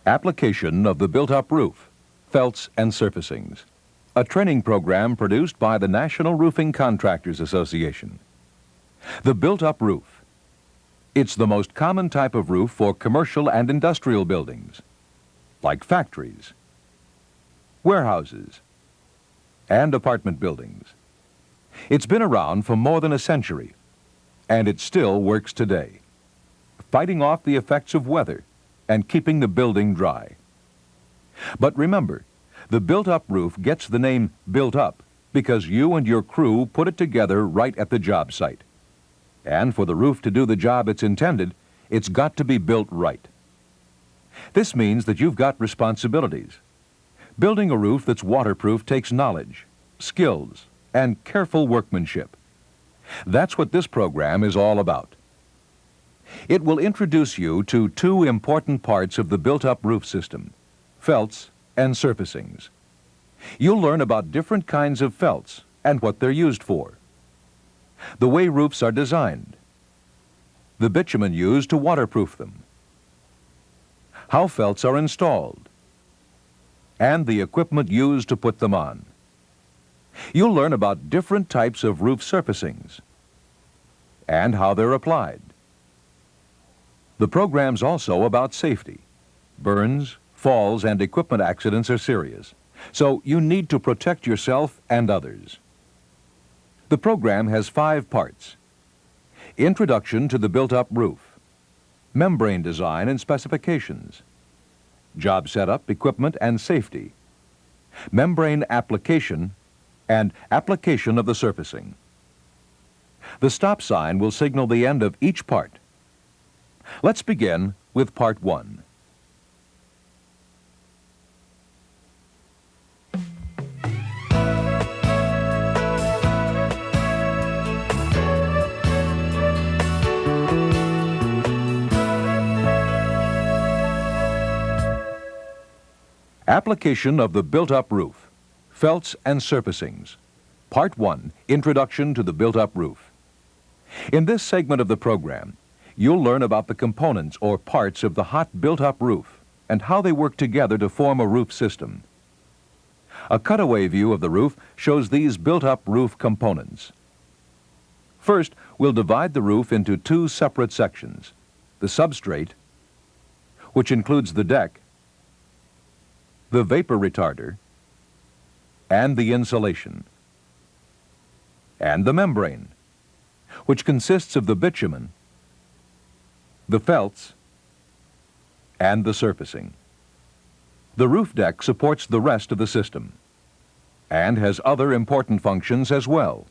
Application of the built-up roof, felts and surfacings. A training program produced by the National Roofing Contractors Association. The built-up roof. It's the most common type of roof for commercial and industrial buildings, like factories, warehouses, and apartment buildings. It's been around for more than a century, and it still works today, fighting off the effects of weather and keeping the building dry. But remember, the built-up roof gets the name built up because you and your crew put it together right at the job site. And for the roof to do the job it's intended, it's got to be built right. This means that you've got responsibilities. Building a roof that's waterproof takes knowledge, skills, and careful workmanship. That's what this program is all about. It will introduce you to two important parts of the built-up roof system, felts and surfacings. You'll learn about different kinds of felts and what they're used for, the way roofs are designed, the bitumen used to waterproof them, how felts are installed, and the equipment used to put them on. You'll learn about different types of roof surfacings and how they're applied. The program's also about safety. Burns, falls, and equipment accidents are serious, so you need to protect yourself and others. The program has 5 parts. Introduction to the built-up roof, membrane design and specifications, job setup, equipment, and safety, membrane application, and application of the surfacing. The stop sign will signal the end of each part. Let's begin with Part 1. Application of the built-up roof, felts and surfacings. Part 1, Introduction to the built-up roof. In this segment of the program, you'll learn about the components or parts of the hot built-up roof and how they work together to form a roof system. A cutaway view of the roof shows these built-up roof components. First, we'll divide the roof into 2 separate sections, the substrate, which includes the deck, the vapor retarder, and the insulation, and the membrane, which consists of the bitumen, the felts, and the surfacing. The roof deck supports the rest of the system and has other important functions as well.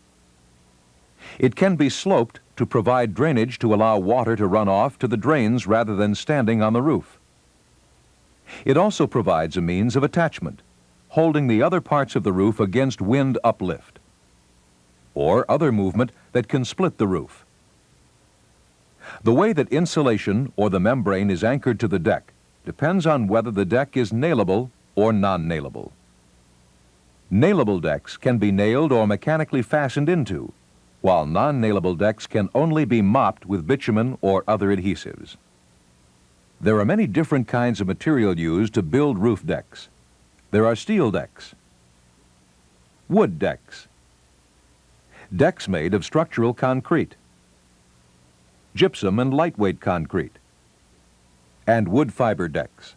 It can be sloped to provide drainage to allow water to run off to the drains rather than standing on the roof. It also provides a means of attachment, holding the other parts of the roof against wind uplift, or other movement that can split the roof. The way that insulation or the membrane is anchored to the deck depends on whether the deck is nailable or non-nailable. Nailable decks can be nailed or mechanically fastened into, while non-nailable decks can only be mopped with bitumen or other adhesives. There are many different kinds of material used to build roof decks. There are steel decks, wood decks, decks made of structural concrete, gypsum and lightweight concrete, and wood fiber decks.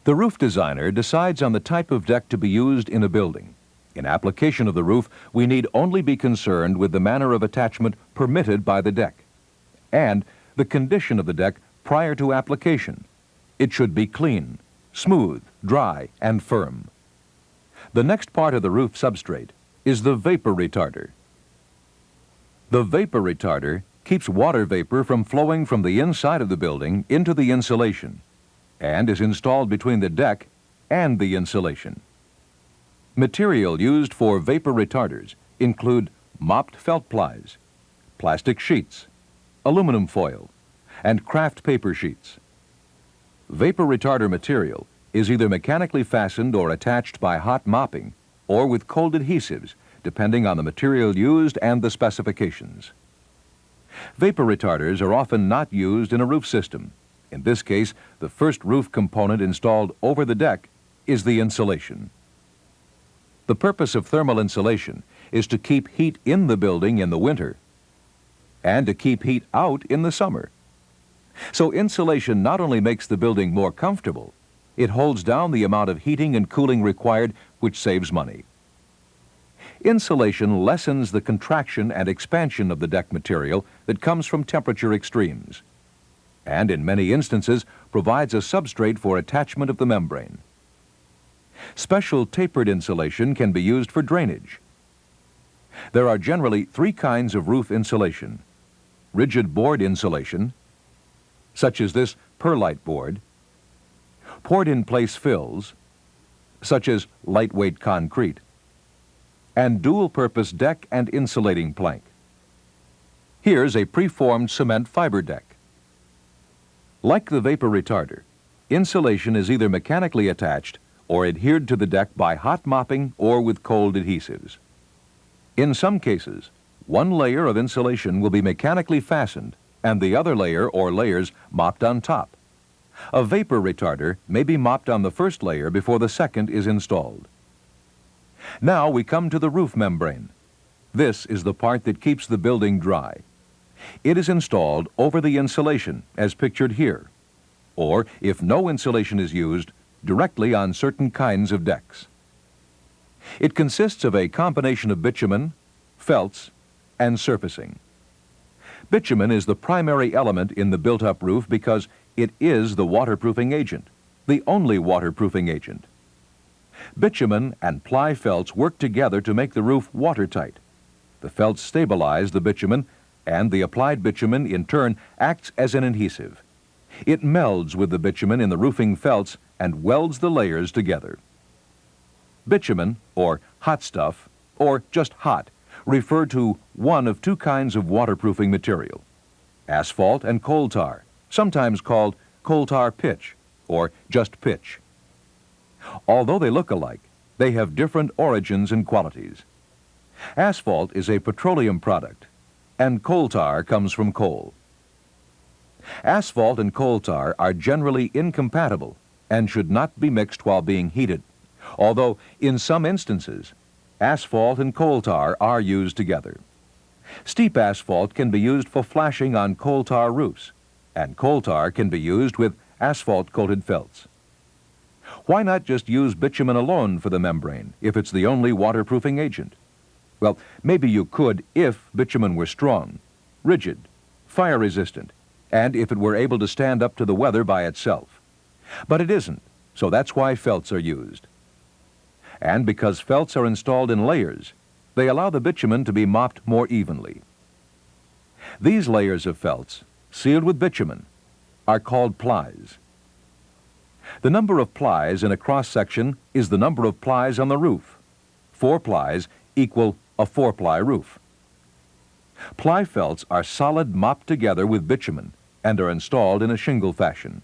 The roof designer decides on the type of deck to be used in a building. In application of the roof, we need only be concerned with the manner of attachment permitted by the deck and the condition of the deck prior to application. It should be clean, smooth, dry, and firm. The next part of the roof substrate is the vapor retarder. The vapor retarder keeps water vapor from flowing from the inside of the building into the insulation and is installed between the deck and the insulation. Material used for vapor retarders include mopped felt plies, plastic sheets, aluminum foil, and craft paper sheets. Vapor retarder material is either mechanically fastened or attached by hot mopping or with cold adhesives, depending on the material used and the specifications. Vapor retarders are often not used in a roof system. In this case, the first roof component installed over the deck is the insulation. The purpose of thermal insulation is to keep heat in the building in the winter and to keep heat out in the summer. So insulation not only makes the building more comfortable, it holds down the amount of heating and cooling required, which saves money. Insulation lessens the contraction and expansion of the deck material that comes from temperature extremes, and in many instances provides a substrate for attachment of the membrane. Special tapered insulation can be used for drainage. There are generally three kinds of roof insulation: rigid board insulation, such as this perlite board; poured-in-place fills, such as lightweight concrete; and dual-purpose deck and insulating plank. Here's a preformed cement fiber deck. Like the vapor retarder, insulation is either mechanically attached or adhered to the deck by hot mopping or with cold adhesives. In some cases, one layer of insulation will be mechanically fastened and the other layer or layers mopped on top. A vapor retarder may be mopped on the first layer before the second is installed. Now we come to the roof membrane. This is the part that keeps the building dry. It is installed over the insulation, as pictured here, or, if no insulation is used, directly on certain kinds of decks. It consists of a combination of bitumen, felts, and surfacing. Bitumen is the primary element in the built-up roof because it is the waterproofing agent, the only waterproofing agent. Bitumen and ply felts work together to make the roof watertight. The felts stabilize the bitumen, and the applied bitumen in turn acts as an adhesive. It melds with the bitumen in the roofing felts and welds the layers together. Bitumen, or hot stuff, or just hot, refer to one of two kinds of waterproofing material: asphalt and coal tar, sometimes called coal tar pitch or just pitch. Although they look alike, they have different origins and qualities. Asphalt is a petroleum product, and coal tar comes from coal. Asphalt and coal tar are generally incompatible and should not be mixed while being heated, although in some instances, asphalt and coal tar are used together. Steep asphalt can be used for flashing on coal tar roofs, and coal tar can be used with asphalt-coated felts. Why not just use bitumen alone for the membrane if it's the only waterproofing agent? Well, maybe you could if bitumen were strong, rigid, fire-resistant, and if it were able to stand up to the weather by itself. But it isn't, so that's why felts are used. And because felts are installed in layers, they allow the bitumen to be mopped more evenly. These layers of felts, sealed with bitumen, are called plies. The number of plies in a cross-section is the number of plies on the roof. 4 plies equal a 4-ply roof. Ply felts are solid mopped together with bitumen and are installed in a shingle fashion.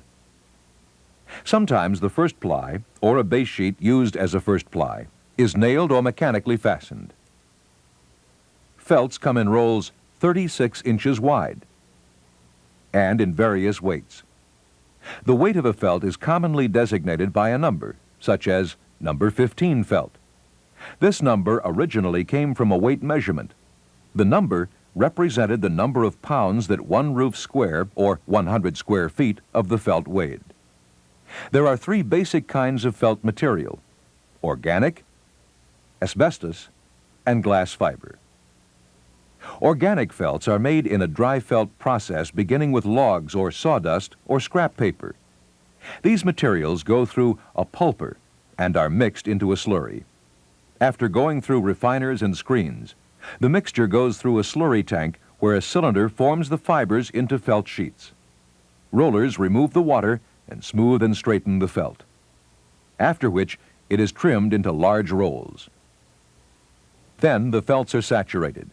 Sometimes the first ply, or a base sheet used as a first ply, is nailed or mechanically fastened. Felts come in rolls 36 inches wide and in various weights. The weight of a felt is commonly designated by a number, such as number 15 felt. This number originally came from a weight measurement. The number represented the number of pounds that one roof square, or 100 square feet, of the felt weighed. There are 3 basic kinds of felt material: organic, asbestos, and glass fiber. Organic felts are made in a dry felt process beginning with logs or sawdust or scrap paper. These materials go through a pulper and are mixed into a slurry. After going through refiners and screens, the mixture goes through a slurry tank where a cylinder forms the fibers into felt sheets. Rollers remove the water and smooth and straighten the felt, after which it is trimmed into large rolls. Then the felts are saturated.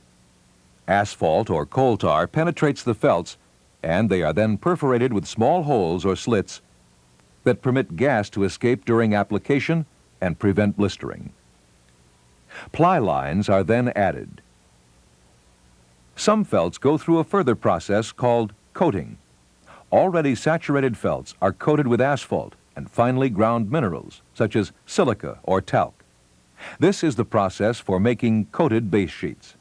Asphalt or coal tar penetrates the felts, and they are then perforated with small holes or slits that permit gas to escape during application and prevent blistering. Ply lines are then added. Some felts go through a further process called coating. Already saturated felts are coated with asphalt and finely ground minerals, such as silica or talc. This is the process for making coated base sheets.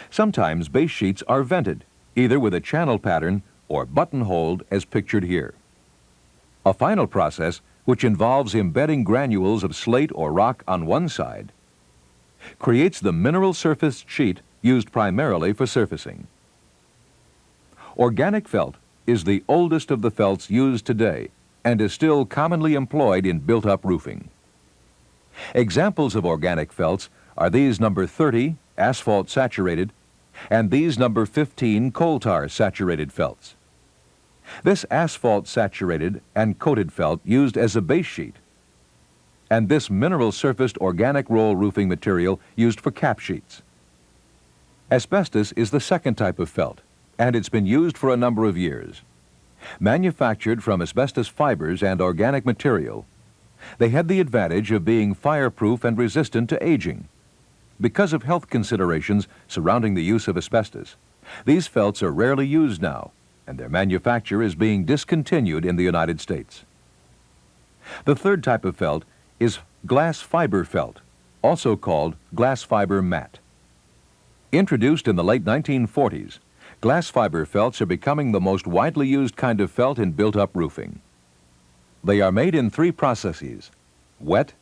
Sometimes base sheets are vented, either with a channel pattern or buttonholed as pictured here. A final process, which involves embedding granules of slate or rock on one side, creates the mineral surfaced sheet used primarily for surfacing. Organic felt is the oldest of the felts used today and is still commonly employed in built-up roofing. Examples of organic felts are these number 30 asphalt saturated and these number 15 coal tar saturated felts. This asphalt saturated and coated felt used as a base sheet, and this mineral surfaced organic roll roofing material used for cap sheets. Asbestos is the second type of felt, and it's been used for a number of years. Manufactured from asbestos fibers and organic material, they had the advantage of being fireproof and resistant to aging. Because of health considerations surrounding the use of asbestos, these felts are rarely used now, and their manufacture is being discontinued in the United States. The third type of felt is glass fiber felt, also called glass fiber mat. Introduced in the late 1940s, glass fiber felts are becoming the most widely used kind of felt in built-up roofing. They are made in 3 processes: wet,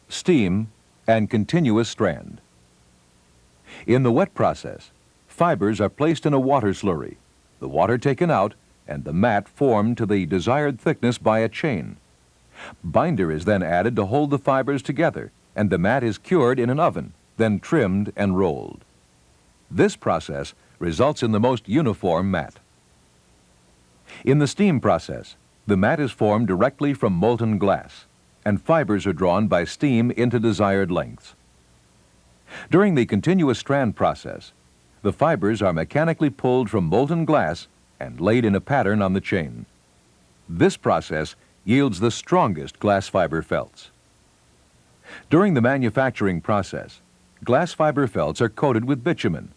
steam, and continuous strand. In the wet process, fibers are placed in a water slurry, the water taken out, and the mat formed to the desired thickness by a chain. Binder is then added to hold the fibers together, and the mat is cured in an oven, then trimmed and rolled. This process results in the most uniform mat. In the steam process, the mat is formed directly from molten glass, and fibers are drawn by steam into desired lengths. During the continuous strand process, the fibers are mechanically pulled from molten glass and laid in a pattern on the chain. This process yields the strongest glass fiber felts. During the manufacturing process, glass fiber felts are coated with bitumen,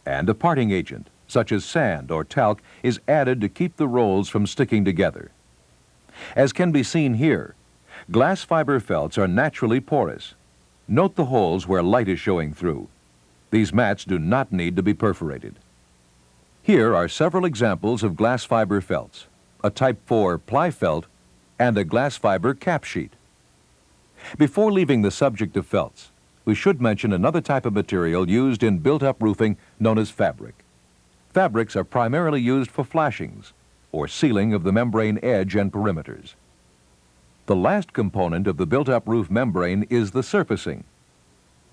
and a parting agent, such as sand or talc, is added to keep the rolls from sticking together. As can be seen here, glass fiber felts are naturally porous. Note the holes where light is showing through. These mats do not need to be perforated. Here are several examples of glass fiber felts, a Type 4 ply felt and a glass fiber cap sheet. Before leaving the subject of felts, we should mention another type of material used in built-up roofing known as fabric. Fabrics are primarily used for flashings or sealing of the membrane edge and perimeters. The last component of the built-up roof membrane is the surfacing,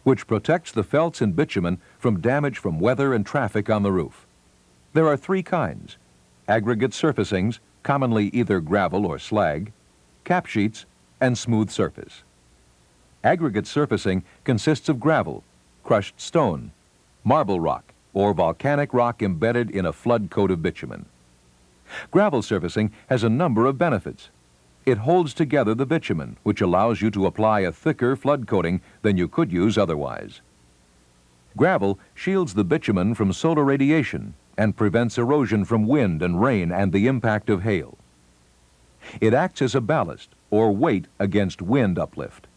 which protects the felts and bitumen from damage from weather and traffic on the roof. There are 3 kinds: aggregate surfacings, commonly either gravel or slag, cap sheets, and smooth surface. Aggregate surfacing consists of gravel, crushed stone, marble rock, or volcanic rock embedded in a flood coat of bitumen. Gravel surfacing has a number of benefits. It holds together the bitumen, which allows you to apply a thicker flood coating than you could use otherwise. Gravel shields the bitumen from solar radiation and prevents erosion from wind and rain and the impact of hail. It acts as a ballast or weight against wind uplift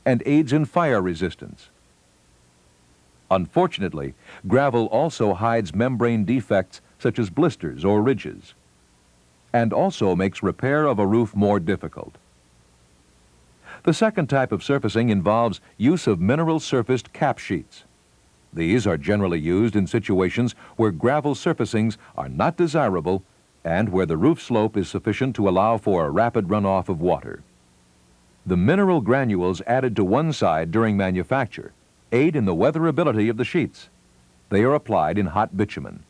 and aids in fire resistance. Unfortunately, gravel also hides membrane defects such as blisters or ridges, and also makes repair of a roof more difficult. The second type of surfacing involves use of mineral surfaced cap sheets. These are generally used in situations where gravel surfacings are not desirable and where the roof slope is sufficient to allow for a rapid runoff of water. The mineral granules added to one side during manufacture aid in the weatherability of the sheets. They are applied in hot bitumen.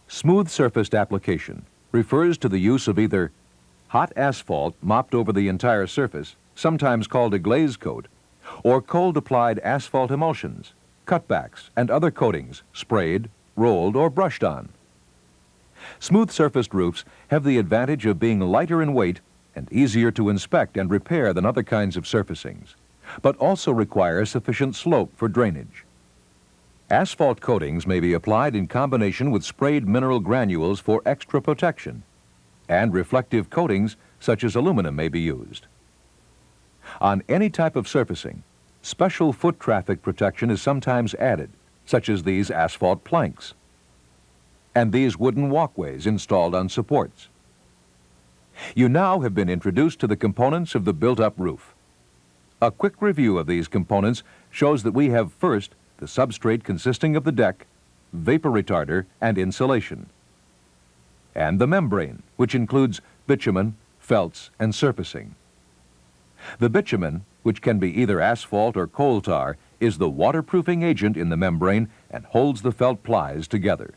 Smooth surfaced application refers to the use of either hot asphalt mopped over the entire surface, sometimes called a glaze coat, or cold-applied asphalt emulsions, cutbacks, and other coatings sprayed, rolled, or brushed on. Smooth-surfaced roofs have the advantage of being lighter in weight and easier to inspect and repair than other kinds of surfacings, but also require sufficient slope for drainage. Asphalt coatings may be applied in combination with sprayed mineral granules for extra protection, and reflective coatings such as aluminum may be used. On any type of surfacing, special foot traffic protection is sometimes added, such as these asphalt planks and these wooden walkways installed on supports. You now have been introduced to the components of the built-up roof. A quick review of these components shows that we have first the substrate consisting of the deck, vapor retarder, and insulation, and the membrane, which includes bitumen, felts, and surfacing. The bitumen, which can be either asphalt or coal tar, is the waterproofing agent in the membrane and holds the felt plies together.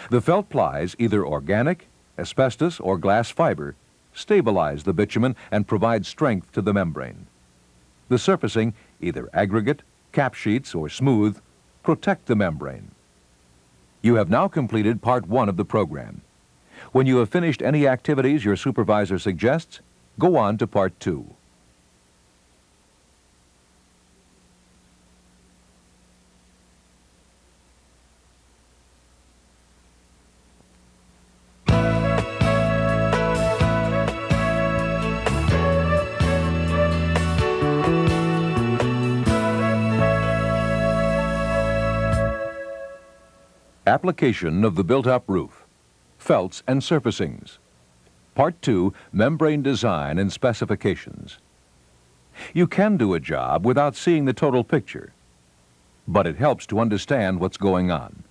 The felt plies, either organic, asbestos, or glass fiber, stabilize the bitumen and provide strength to the membrane. The surfacing, either aggregate, cap sheets, or smooth, protect the membrane. You have now completed part 1 of the program. When you have finished any activities your supervisor suggests, go on to part 2. Application of the built-up roof, felts and surfacings. Part 2, membrane design and specifications. You can do a job without seeing the total picture, but it helps to understand what's going on.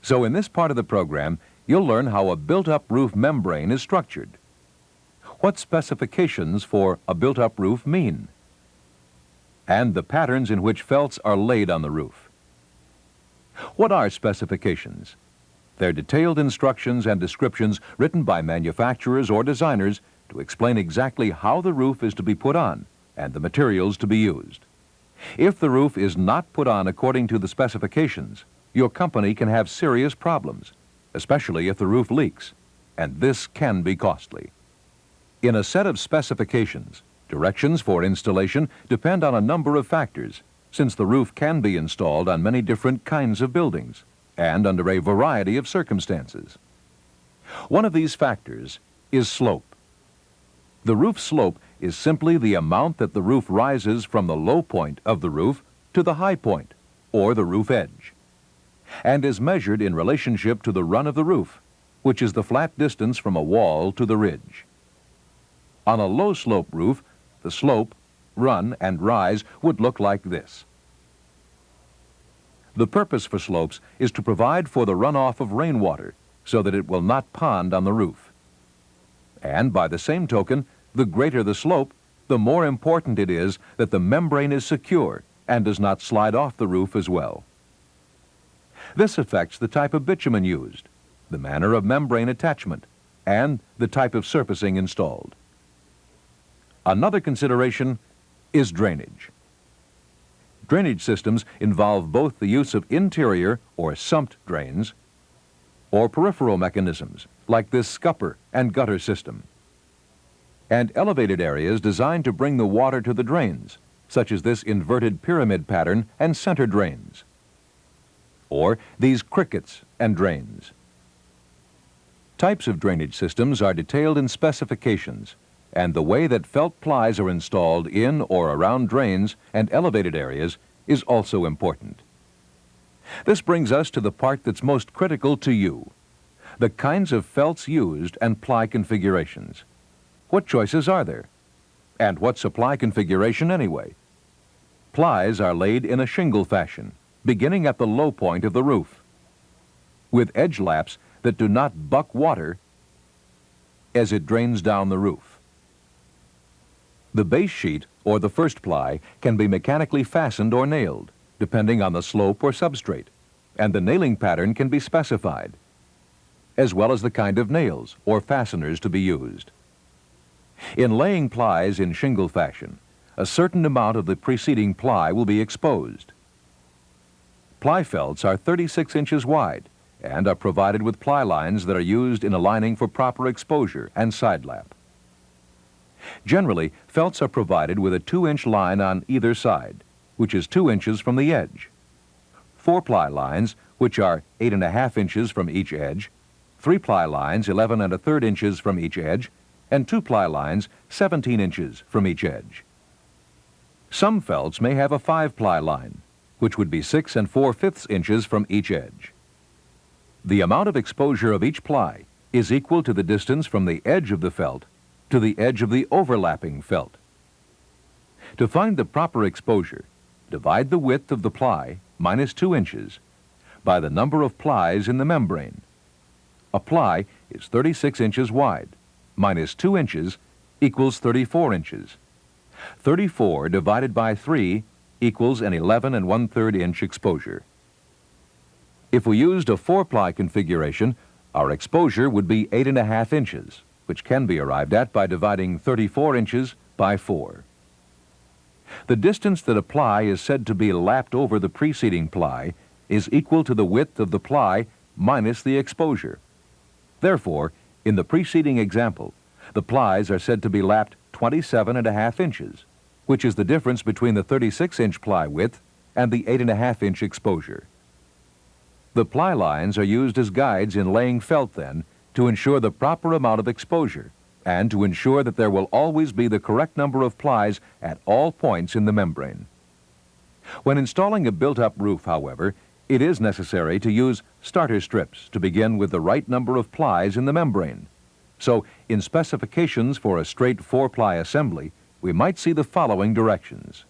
So in this part of the program, you'll learn how a built-up roof membrane is structured, what specifications for a built-up roof mean, and the patterns in which felts are laid on the roof. What are specifications? They're detailed instructions and descriptions written by manufacturers or designers to explain exactly how the roof is to be put on and the materials to be used. If the roof is not put on according to the specifications, your company can have serious problems, especially if the roof leaks, and this can be costly. In a set of specifications, directions for installation depend on a number of factors, since the roof can be installed on many different kinds of buildings and under a variety of circumstances. One of these factors is slope. The roof slope is simply the amount that the roof rises from the low point of the roof to the high point, or the roof edge, and is measured in relationship to the run of the roof, which is the flat distance from a wall to the ridge. On a low-slope roof, the slope, run, and rise would look like this. The purpose for slopes is to provide for the runoff of rainwater so that it will not pond on the roof. And by the same token, the greater the slope, the more important it is that the membrane is secure and does not slide off the roof as well. This affects the type of bitumen used, the manner of membrane attachment, and the type of surfacing installed. Another consideration is drainage. Drainage systems involve both the use of interior or sumped drains or peripheral mechanisms like this scupper and gutter system, and elevated areas designed to bring the water to the drains, such as this inverted pyramid pattern and center drains, or these crickets and drains. Types of drainage systems are detailed in specifications, and the way that felt plies are installed in or around drains and elevated areas is also important. This brings us to the part that's most critical to you, the kinds of felts used and ply configurations. What choices are there? And what's a ply configuration anyway? Plies are laid in a shingle fashion, beginning at the low point of the roof, with edge laps that do not buck water as it drains down the roof. The base sheet, or the first ply, can be mechanically fastened or nailed, depending on the slope or substrate, and the nailing pattern can be specified, as well as the kind of nails or fasteners to be used. In laying plies in shingle fashion, a certain amount of the preceding ply will be exposed. Ply felts are 36 inches wide and are provided with ply lines that are used in aligning for proper exposure and side lap. Generally, felts are provided with a 2-inch line on either side, which is 2 inches from the edge. 4-ply lines, which are 8.5 inches from each edge, 3-ply lines 11 1/3 inches from each edge, and 2-ply lines 17 inches from each edge. Some felts may have a 5-ply line, which would be 6 4/5 inches from each edge. The amount of exposure of each ply is equal to the distance from the edge of the felt to the edge of the overlapping felt. To find the proper exposure, divide the width of the ply, minus 2 inches, by the number of plies in the membrane. A ply is 36 inches wide, minus 2 inches equals 34 inches. 34 divided by 3 equals an 11 1/3 inch exposure. If we used a 4-ply configuration, our exposure would be 8.5 inches, which can be arrived at by dividing 34 inches by 4. The distance that a ply is said to be lapped over the preceding ply is equal to the width of the ply minus the exposure. Therefore, in the preceding example, the plies are said to be lapped 27.5 inches, which is the difference between the 36-inch ply width and the 8.5 inch exposure. The ply lines are used as guides in laying felt, then, to ensure the proper amount of exposure and to ensure that there will always be the correct number of plies at all points in the membrane. When installing a built-up roof, however, it is necessary to use starter strips to begin with the right number of plies in the membrane. So, in specifications for a straight 4-ply assembly, we might see the following directions.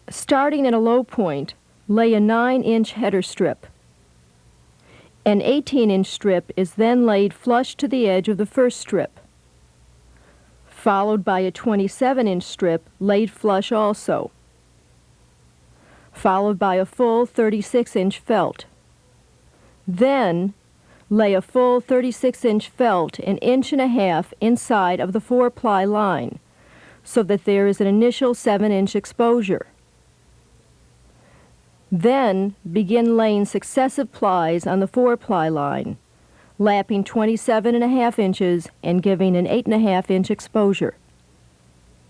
Starting at a low point, lay a 9-inch header strip. An 18-inch strip is then laid flush to the edge of the first strip, followed by a 27-inch strip laid flush also, followed by a full 36-inch felt. Then, lay a full 36-inch felt 1.5 inches inside of the 4-ply line, so that there is an initial 7-inch exposure. Then, begin laying successive plies on the 4-ply line, lapping 27.5 inches and giving an 8.5 inch exposure.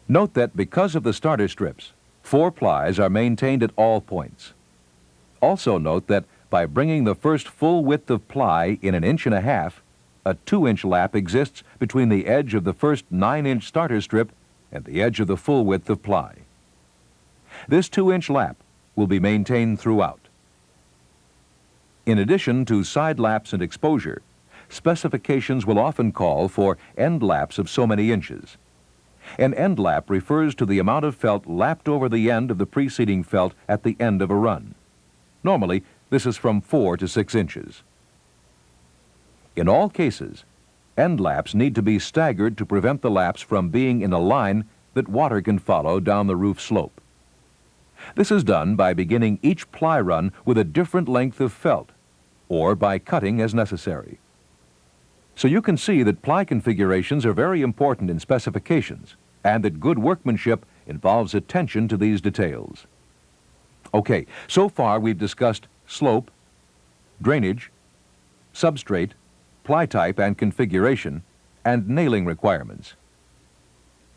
Note that because of the starter strips, 4 plies are maintained at all points. Also note that by bringing the first full width of ply in 1.5 inches, a 2-inch lap exists between the edge of the first 9-inch starter strip and the edge of the full width of ply. This 2-inch lap will be maintained throughout. In addition to side laps and exposure, specifications will often call for end laps of so many inches. An end lap refers to the amount of felt lapped over the end of the preceding felt at the end of a run. Normally, this is from 4 to 6 inches. In all cases, end laps need to be staggered to prevent the laps from being in a line that water can follow down the roof slope. This is done by beginning each ply run with a different length of felt, or by cutting as necessary. So you can see that ply configurations are very important in specifications, and that good workmanship involves attention to these details. Okay, so far we've discussed slope, drainage, substrate, ply type and configuration, and nailing requirements.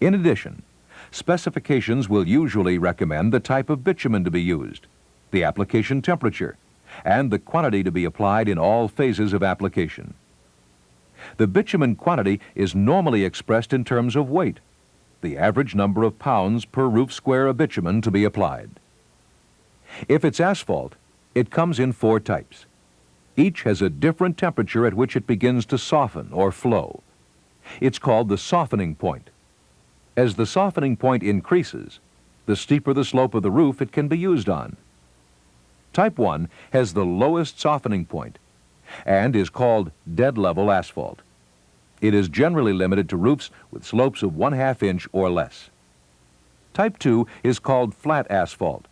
In addition, specifications will usually recommend the type of bitumen to be used, the application temperature, and the quantity to be applied in all phases of application. The bitumen quantity is normally expressed in terms of weight, the average number of pounds per roof square of bitumen to be applied. If it's asphalt, it comes in 4 types. Each has a different temperature at which it begins to soften or flow. It's called the softening point. As the softening point increases, the steeper the slope of the roof it can be used on. Type 1 has the lowest softening point and is called dead-level asphalt. It is generally limited to roofs with slopes of 1/2 inch or less. Type 2 is called flat asphalt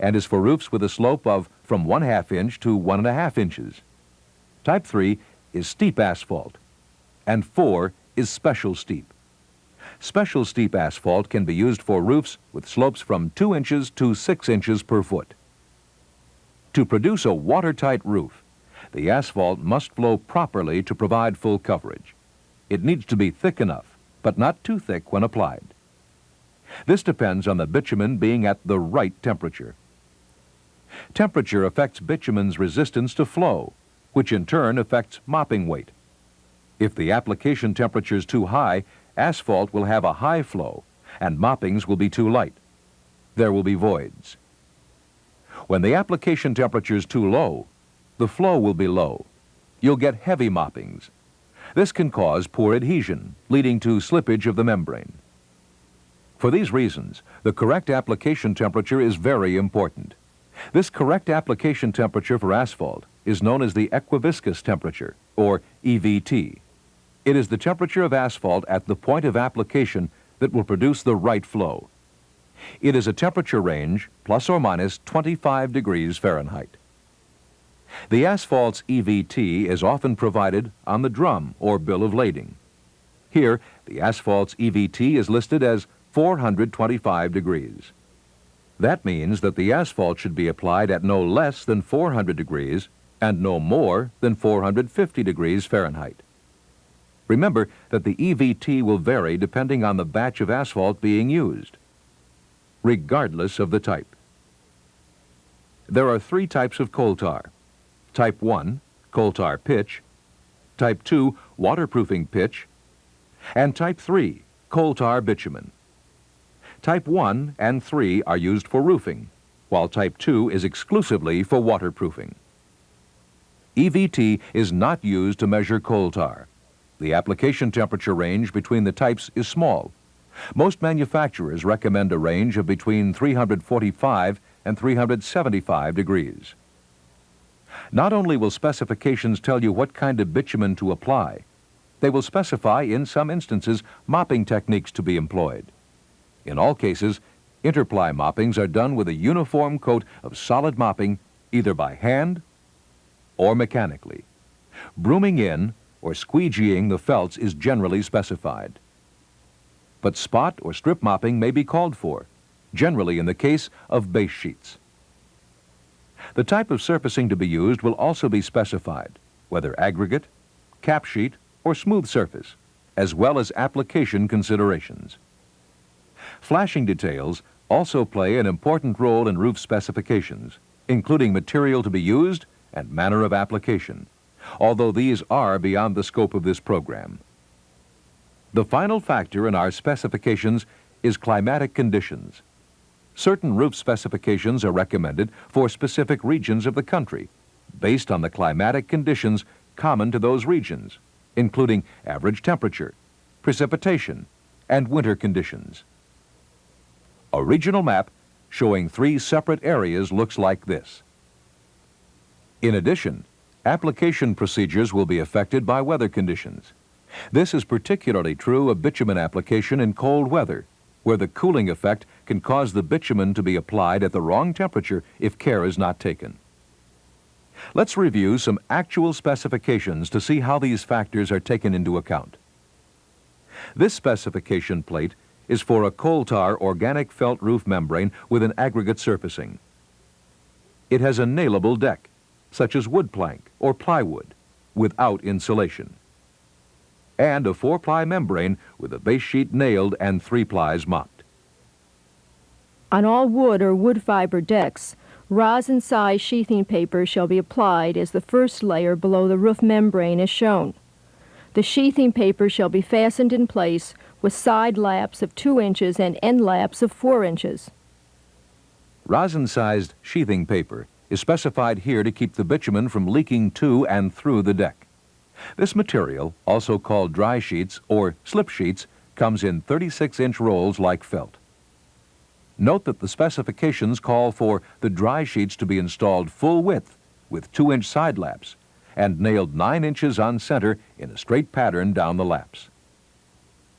and is for roofs with a slope of from 1/2 inch to 1.5 inches. Type 3 is steep asphalt, and 4 is special steep. Special steep asphalt can be used for roofs with slopes from 2 inches to 6 inches per foot. To produce a watertight roof, the asphalt must flow properly to provide full coverage. It needs to be thick enough, but not too thick when applied. This depends on the bitumen being at the right temperature. Temperature affects bitumen's resistance to flow, which in turn affects mopping weight. If the application temperature is too high, asphalt will have a high flow and moppings will be too light. There will be voids. When the application temperature is too low, the flow will be low. You'll get heavy moppings. This can cause poor adhesion, leading to slippage of the membrane. For these reasons, the correct application temperature is very important. This correct application temperature for asphalt is known as the equiviscous temperature, or EVT. It is the temperature of asphalt at the point of application that will produce the right flow. It is a temperature range plus or minus 25 degrees Fahrenheit. The asphalt's EVT is often provided on the drum or bill of lading. Here, the asphalt's EVT is listed as 425 degrees. That means that the asphalt should be applied at no less than 400 degrees and no more than 450 degrees Fahrenheit. Remember that the EVT will vary depending on the batch of asphalt being used, regardless of the type. There are three types of coal tar. Type 1, coal tar pitch, Type 2, waterproofing pitch, and Type 3, coal tar bitumen. Type 1 and 3 are used for roofing, while Type 2 is exclusively for waterproofing. EVT is not used to measure coal tar. The application temperature range between the types is small. Most manufacturers recommend a range of between 345 and 375 degrees. Not only will specifications tell you what kind of bitumen to apply, they will specify, in some instances, mopping techniques to be employed. In all cases, interply moppings are done with a uniform coat of solid mopping, either by hand or mechanically. Brooming in or squeegeeing the felts is generally specified. But spot or strip mopping may be called for, generally in the case of base sheets. The type of surfacing to be used will also be specified, whether aggregate, cap sheet, or smooth surface, as well as application considerations. Flashing details also play an important role in roof specifications, including material to be used and manner of application, although these are beyond the scope of this program. The final factor in our specifications is climatic conditions. Certain roof specifications are recommended for specific regions of the country, based on the climatic conditions common to those regions, including average temperature, precipitation, and winter conditions. A regional map showing 3 separate areas looks like this. In addition, application procedures will be affected by weather conditions. This is particularly true of bitumen application in cold weather, where the cooling effect can cause the bitumen to be applied at the wrong temperature if care is not taken. Let's review some actual specifications to see how these factors are taken into account. This specification plate is for a coal tar organic felt roof membrane with an aggregate surfacing. It has a nailable deck, such as wood plank or plywood, without insulation, and a 4-ply membrane with a base sheet nailed and 3 plies mopped. On all wood or wood fiber decks, rosin-size sheathing paper shall be applied as the first layer below the roof membrane is shown. The sheathing paper shall be fastened in place with side laps of 2 inches and end laps of 4 inches. Rosin-sized sheathing paper is specified here to keep the bitumen from leaking to and through the deck. This material, also called dry sheets or slip sheets, comes in 36-inch rolls like felt. Note that the specifications call for the dry sheets to be installed full width with 2-inch side laps and nailed 9 inches on center in a straight pattern down the laps.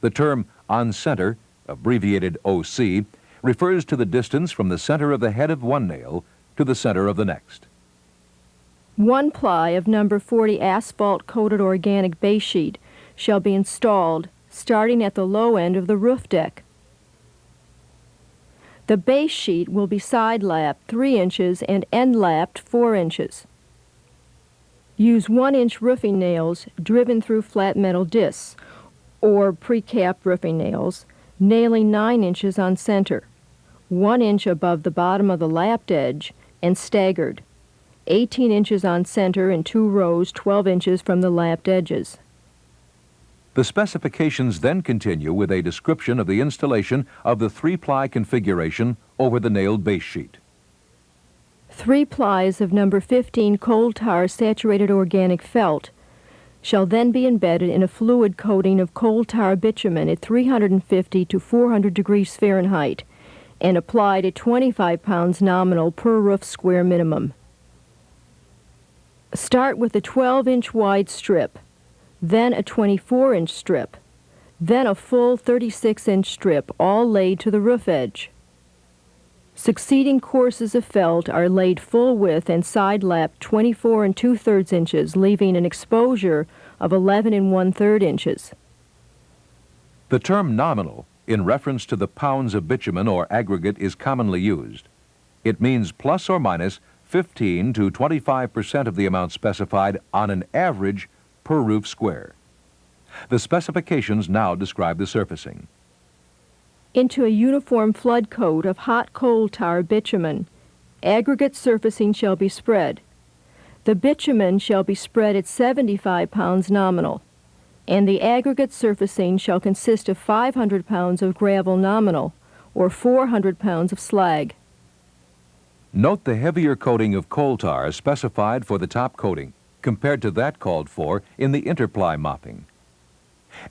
The term on center, abbreviated OC, refers to the distance from the center of the head of one nail to the center of the next. 1 ply of number 40 asphalt-coated organic base sheet shall be installed starting at the low end of the roof deck. The base sheet will be side-lapped 3 inches and end-lapped 4 inches. Use 1-inch roofing nails driven through flat metal discs or pre-capped roofing nails, nailing 9 inches on center, 1 inch above the bottom of the lapped edge, and staggered, 18 inches on center in 2 rows, 12 inches from the lapped edges. The specifications then continue with a description of the installation of the 3-ply configuration over the nailed base sheet. 3 plies of number 15 coal tar saturated organic felt shall then be embedded in a fluid coating of coal tar bitumen at 350 to 400 degrees Fahrenheit and applied at 25 pounds nominal per roof square minimum. Start with a 12-inch wide strip, then a 24-inch strip, then a full 36-inch strip, all laid to the roof edge. Succeeding courses of felt are laid full width and side lapped 24 2/3 inches, leaving an exposure of 11 1/3 inches. The term nominal, in reference to the pounds of bitumen or aggregate, is commonly used. It means plus or minus 15 to 25% of the amount specified on an average per roof square. The specifications now describe the surfacing. Into a uniform flood coat of hot coal tar bitumen, aggregate surfacing shall be spread. The bitumen shall be spread at 75 pounds nominal, and the aggregate surfacing shall consist of 500 pounds of gravel nominal, or 400 pounds of slag. Note the heavier coating of coal tar specified for the top coating compared to that called for in the interply mopping.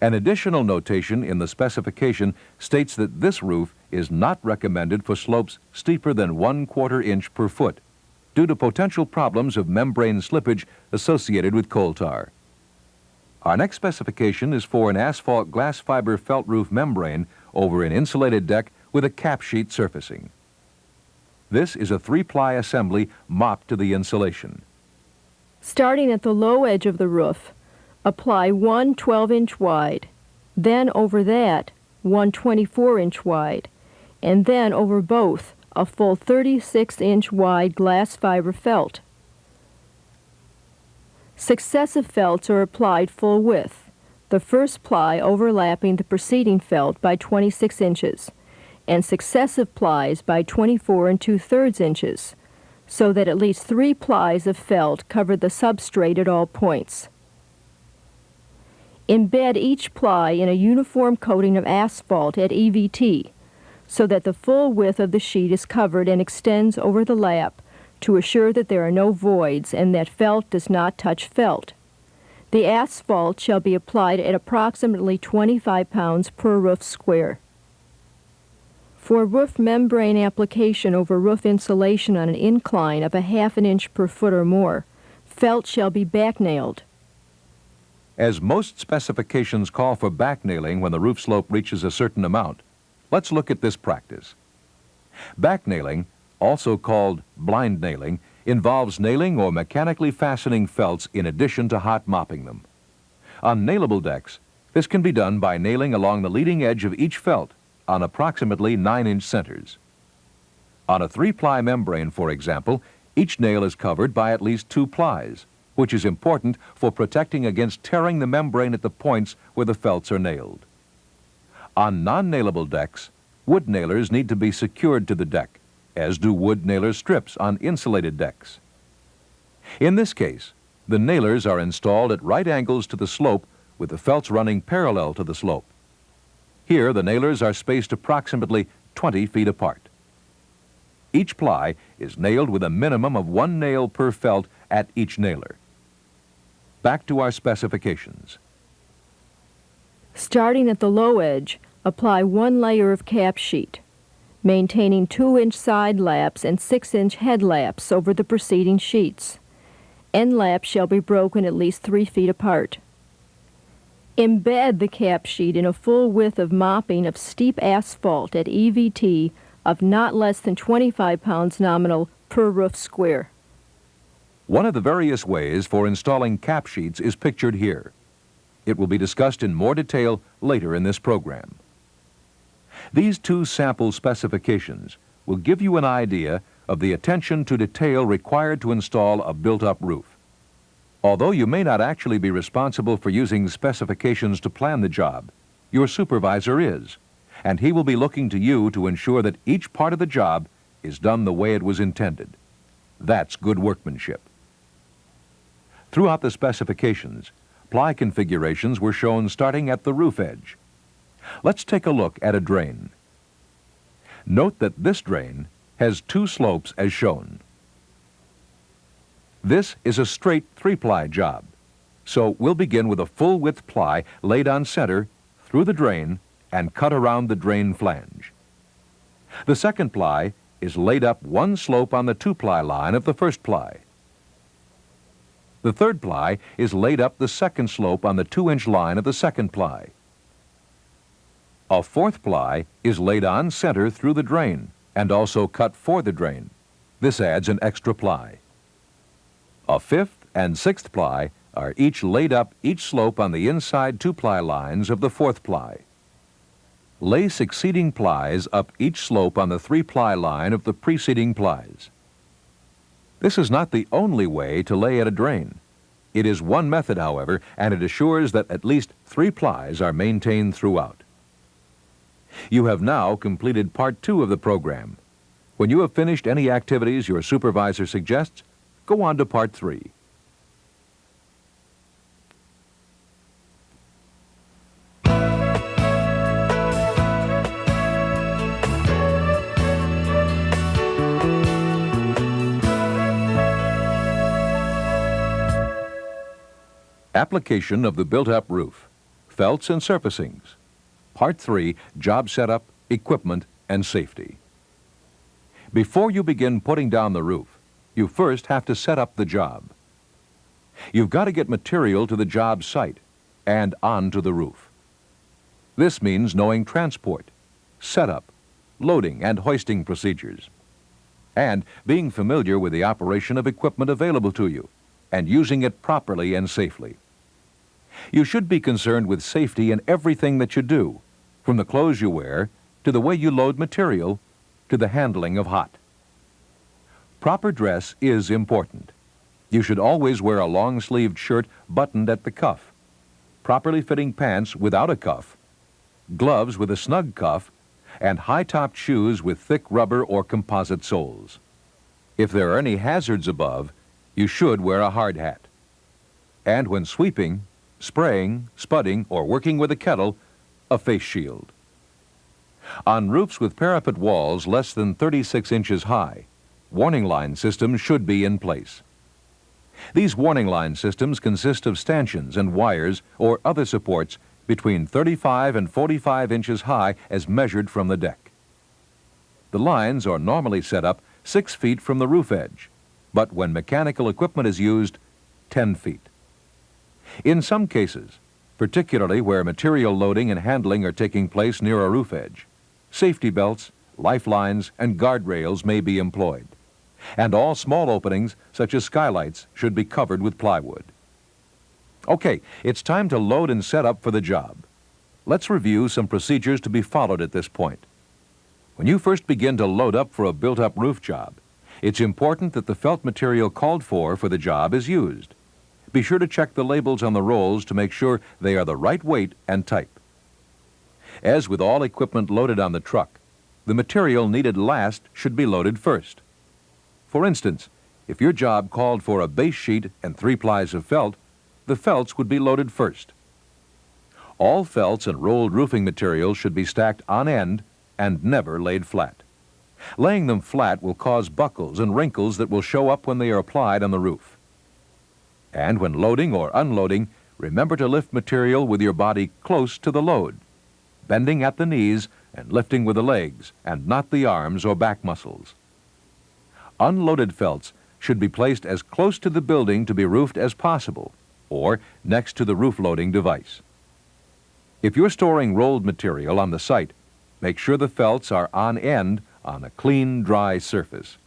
An additional notation in the specification states that this roof is not recommended for slopes steeper than 1/4 inch per foot due to potential problems of membrane slippage associated with coal tar. Our next specification is for an asphalt glass fiber felt roof membrane over an insulated deck with a cap sheet surfacing. This is a 3-ply assembly mopped to the insulation. Starting at the low edge of the roof, apply one 12-inch wide, then over that one 24-inch wide, and then over both a full 36-inch wide glass fiber felt. Successive felts are applied full width, the first ply overlapping the preceding felt by 26 inches, and successive plies by 24 2/3 inches, so that at least 3 plies of felt cover the substrate at all points. Embed each ply in a uniform coating of asphalt at EVT so that the full width of the sheet is covered and extends over the lap to assure that there are no voids and that felt does not touch felt. The asphalt shall be applied at approximately 25 pounds per roof square. For roof membrane application over roof insulation on an incline of a 1/2 inch per foot or more, felt shall be backnailed. As most specifications call for backnailing when the roof slope reaches a certain amount, let's look at this practice. Backnailing, also called blind nailing, involves nailing or mechanically fastening felts in addition to hot mopping them. On nailable decks, this can be done by nailing along the leading edge of each felt on approximately 9-inch centers. On a 3-ply membrane, for example, each nail is covered by at least 2 plies, which is important for protecting against tearing the membrane at the points where the felts are nailed. On non-nailable decks, wood nailers need to be secured to the deck, as do wood nailer strips on insulated decks. In this case, the nailers are installed at right angles to the slope with the felts running parallel to the slope. Here, the nailers are spaced approximately 20 feet apart. Each ply is nailed with a minimum of 1 nail per felt at each nailer. Back to our specifications. Starting at the low edge, apply 1 layer of cap sheet, maintaining 2-inch side laps and 6-inch head laps over the preceding sheets. End laps shall be broken at least 3 feet apart. Embed the cap sheet in a full width of mopping of steep asphalt at EVT of not less than 25 pounds nominal per roof square. One of the various ways for installing cap sheets is pictured here. It will be discussed in more detail later in this program. These 2 sample specifications will give you an idea of the attention to detail required to install a built-up roof. Although you may not actually be responsible for using specifications to plan the job, your supervisor is, and he will be looking to you to ensure that each part of the job is done the way it was intended. That's good workmanship. Throughout the specifications, ply configurations were shown starting at the roof edge. Let's take a look at a drain. Note that this drain has two slopes as shown. This is a straight 3-ply job, so we'll begin with a full-width ply laid on center through the drain and cut around the drain flange. The second ply is laid up one slope on the 2-ply line of the first ply. The third ply is laid up the second slope on the 2-inch line of the second ply. A fourth ply is laid on center through the drain and also cut for the drain. This adds an extra ply. A fifth and sixth ply are each laid up each slope on the inside 2-ply lines of the fourth ply. Lay succeeding plies up each slope on the 3-ply line of the preceding plies. This is not the only way to lay at a drain. It is one method, however, and it assures that at least 3 plies are maintained throughout. You have now completed Part 2 of the program. When you have finished any activities your supervisor suggests, go on to Part 3. Application of the built-up roof, felts and surfacings. Part 3, job setup, equipment, and safety. Before you begin putting down the roof, you first have to set up the job. You've got to get material to the job site and onto the roof. This means knowing transport, setup, loading, and hoisting procedures, and being familiar with the operation of equipment available to you and using it properly and safely. You should be concerned with safety in everything that you do, from the clothes you wear, to the way you load material, to the handling of hot. Proper dress is important. You should always wear a long-sleeved shirt buttoned at the cuff, properly fitting pants without a cuff, gloves with a snug cuff, and high-topped shoes with thick rubber or composite soles. If there are any hazards above, you should wear a hard hat. And when sweeping, spraying, spudding, or working with a kettle, a face shield. On roofs with parapet walls less than 36 inches high, warning line systems should be in place. These warning line systems consist of stanchions and wires or other supports between 35 and 45 inches high as measured from the deck. The lines are normally set up 6 feet from the roof edge, but when mechanical equipment is used, 10 feet. In some cases, particularly where material loading and handling are taking place near a roof edge, safety belts, lifelines, and guardrails may be employed, and all small openings, such as skylights, should be covered with plywood. Okay, it's time to load and set up for the job. Let's review some procedures to be followed at this point. When you first begin to load up for a built-up roof job, it's important that the felt material called for the job is used. Be sure to check the labels on the rolls to make sure they are the right weight and type. As with all equipment loaded on the truck, the material needed last should be loaded first. For instance, if your job called for a base sheet and 3 plies of felt, the felts would be loaded first. All felts and rolled roofing materials should be stacked on end and never laid flat. Laying them flat will cause buckles and wrinkles that will show up when they are applied on the roof. And when loading or unloading, remember to lift material with your body close to the load, bending at the knees and lifting with the legs and not the arms or back muscles. Unloaded felts should be placed as close to the building to be roofed as possible, or next to the roof loading device. If you're storing rolled material on the site, make sure the felts are on end on a clean, dry surface.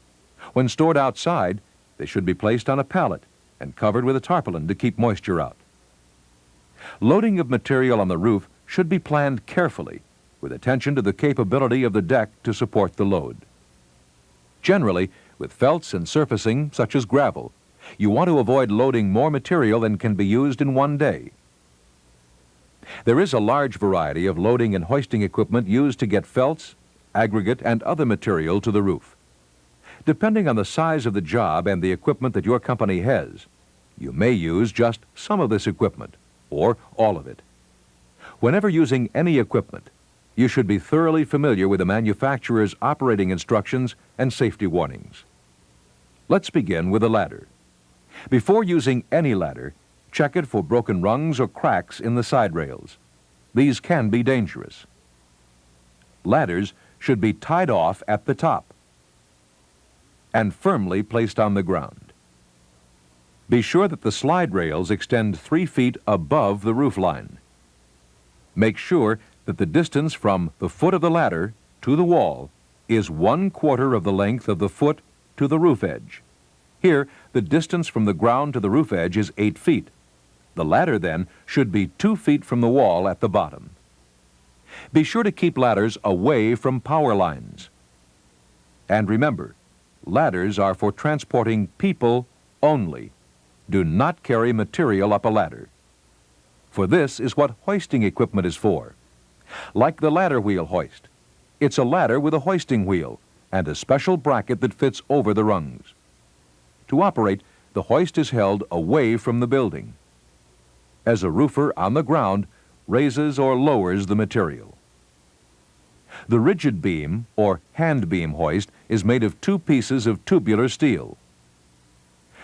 When stored outside, they should be placed on a pallet and covered with a tarpaulin to keep moisture out. Loading of material on the roof should be planned carefully, with attention to the capability of the deck to support the load. Generally, with felts and surfacing, such as gravel, you want to avoid loading more material than can be used in one day. There is a large variety of loading and hoisting equipment used to get felts, aggregate, and other material to the roof. Depending on the size of the job and the equipment that your company has, you may use just some of this equipment, or all of it. Whenever using any equipment, you should be thoroughly familiar with the manufacturer's operating instructions and safety warnings. Let's begin with a ladder. Before using any ladder, check it for broken rungs or cracks in the side rails. These can be dangerous. Ladders should be tied off at the top and firmly placed on the ground. Be sure that the slide rails extend 3 feet above the roof line. Make sure that the distance from the foot of the ladder to the wall is 1/4 of the length of the foot to the roof edge. Here, the distance from the ground to the roof edge is 8 feet. The ladder, then, should be 2 feet from the wall at the bottom. Be sure to keep ladders away from power lines. And remember, ladders are for transporting people only. Do not carry material up a ladder. For this is what hoisting equipment is for. Like the ladder wheel hoist, it's a ladder with a hoisting wheel and a special bracket that fits over the rungs. To operate, the hoist is held away from the building, as a roofer on the ground raises or lowers the material. The rigid beam, or hand beam hoist, is made of 2 pieces of tubular steel.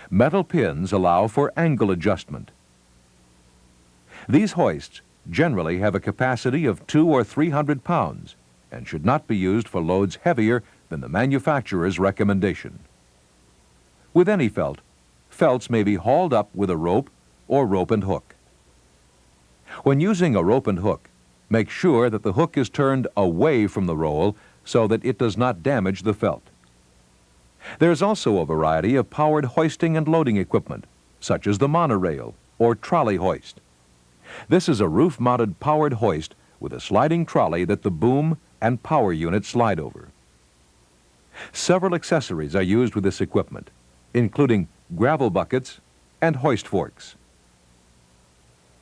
Metal pins allow for angle adjustment. These hoists generally have a capacity of 200 or 300 pounds and should not be used for loads heavier than the manufacturer's recommendation. With any felt, felts may be hauled up with a rope or rope and hook. When using a rope and hook, make sure that the hook is turned away from the roll so that it does not damage the felt. There is also a variety of powered hoisting and loading equipment, such as the monorail or trolley hoist. This is a roof-mounted powered hoist with a sliding trolley that the boom and power unit slide over. Several accessories are used with this equipment, including gravel buckets and hoist forks.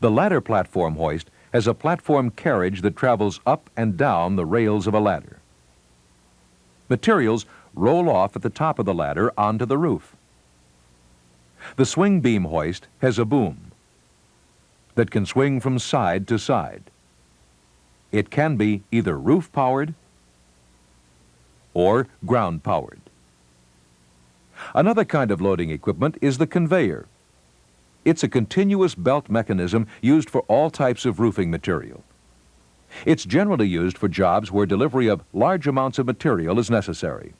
The ladder platform hoist has a platform carriage that travels up and down the rails of a ladder. Materials roll off at the top of the ladder onto the roof. The swing beam hoist has a boom that can swing from side to side. It can be either roof-powered or ground-powered. Another kind of loading equipment is the conveyor. It's a continuous belt mechanism used for all types of roofing material. It's generally used for jobs where delivery of large amounts of material is necessary.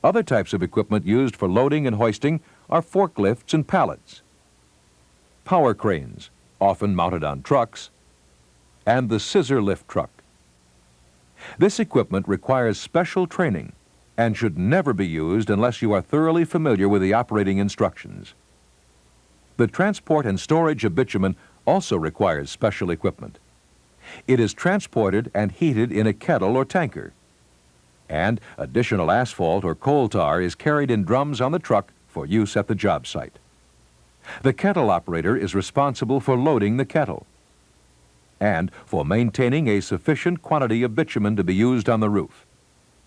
Other types of equipment used for loading and hoisting are forklifts and pallets, power cranes, often mounted on trucks, and the scissor lift truck. This equipment requires special training and should never be used unless you are thoroughly familiar with the operating instructions. The transport and storage of bitumen also requires special equipment. It is transported and heated in a kettle or tanker, and additional asphalt or coal tar is carried in drums on the truck for use at the job site. The kettle operator is responsible for loading the kettle and for maintaining a sufficient quantity of bitumen to be used on the roof.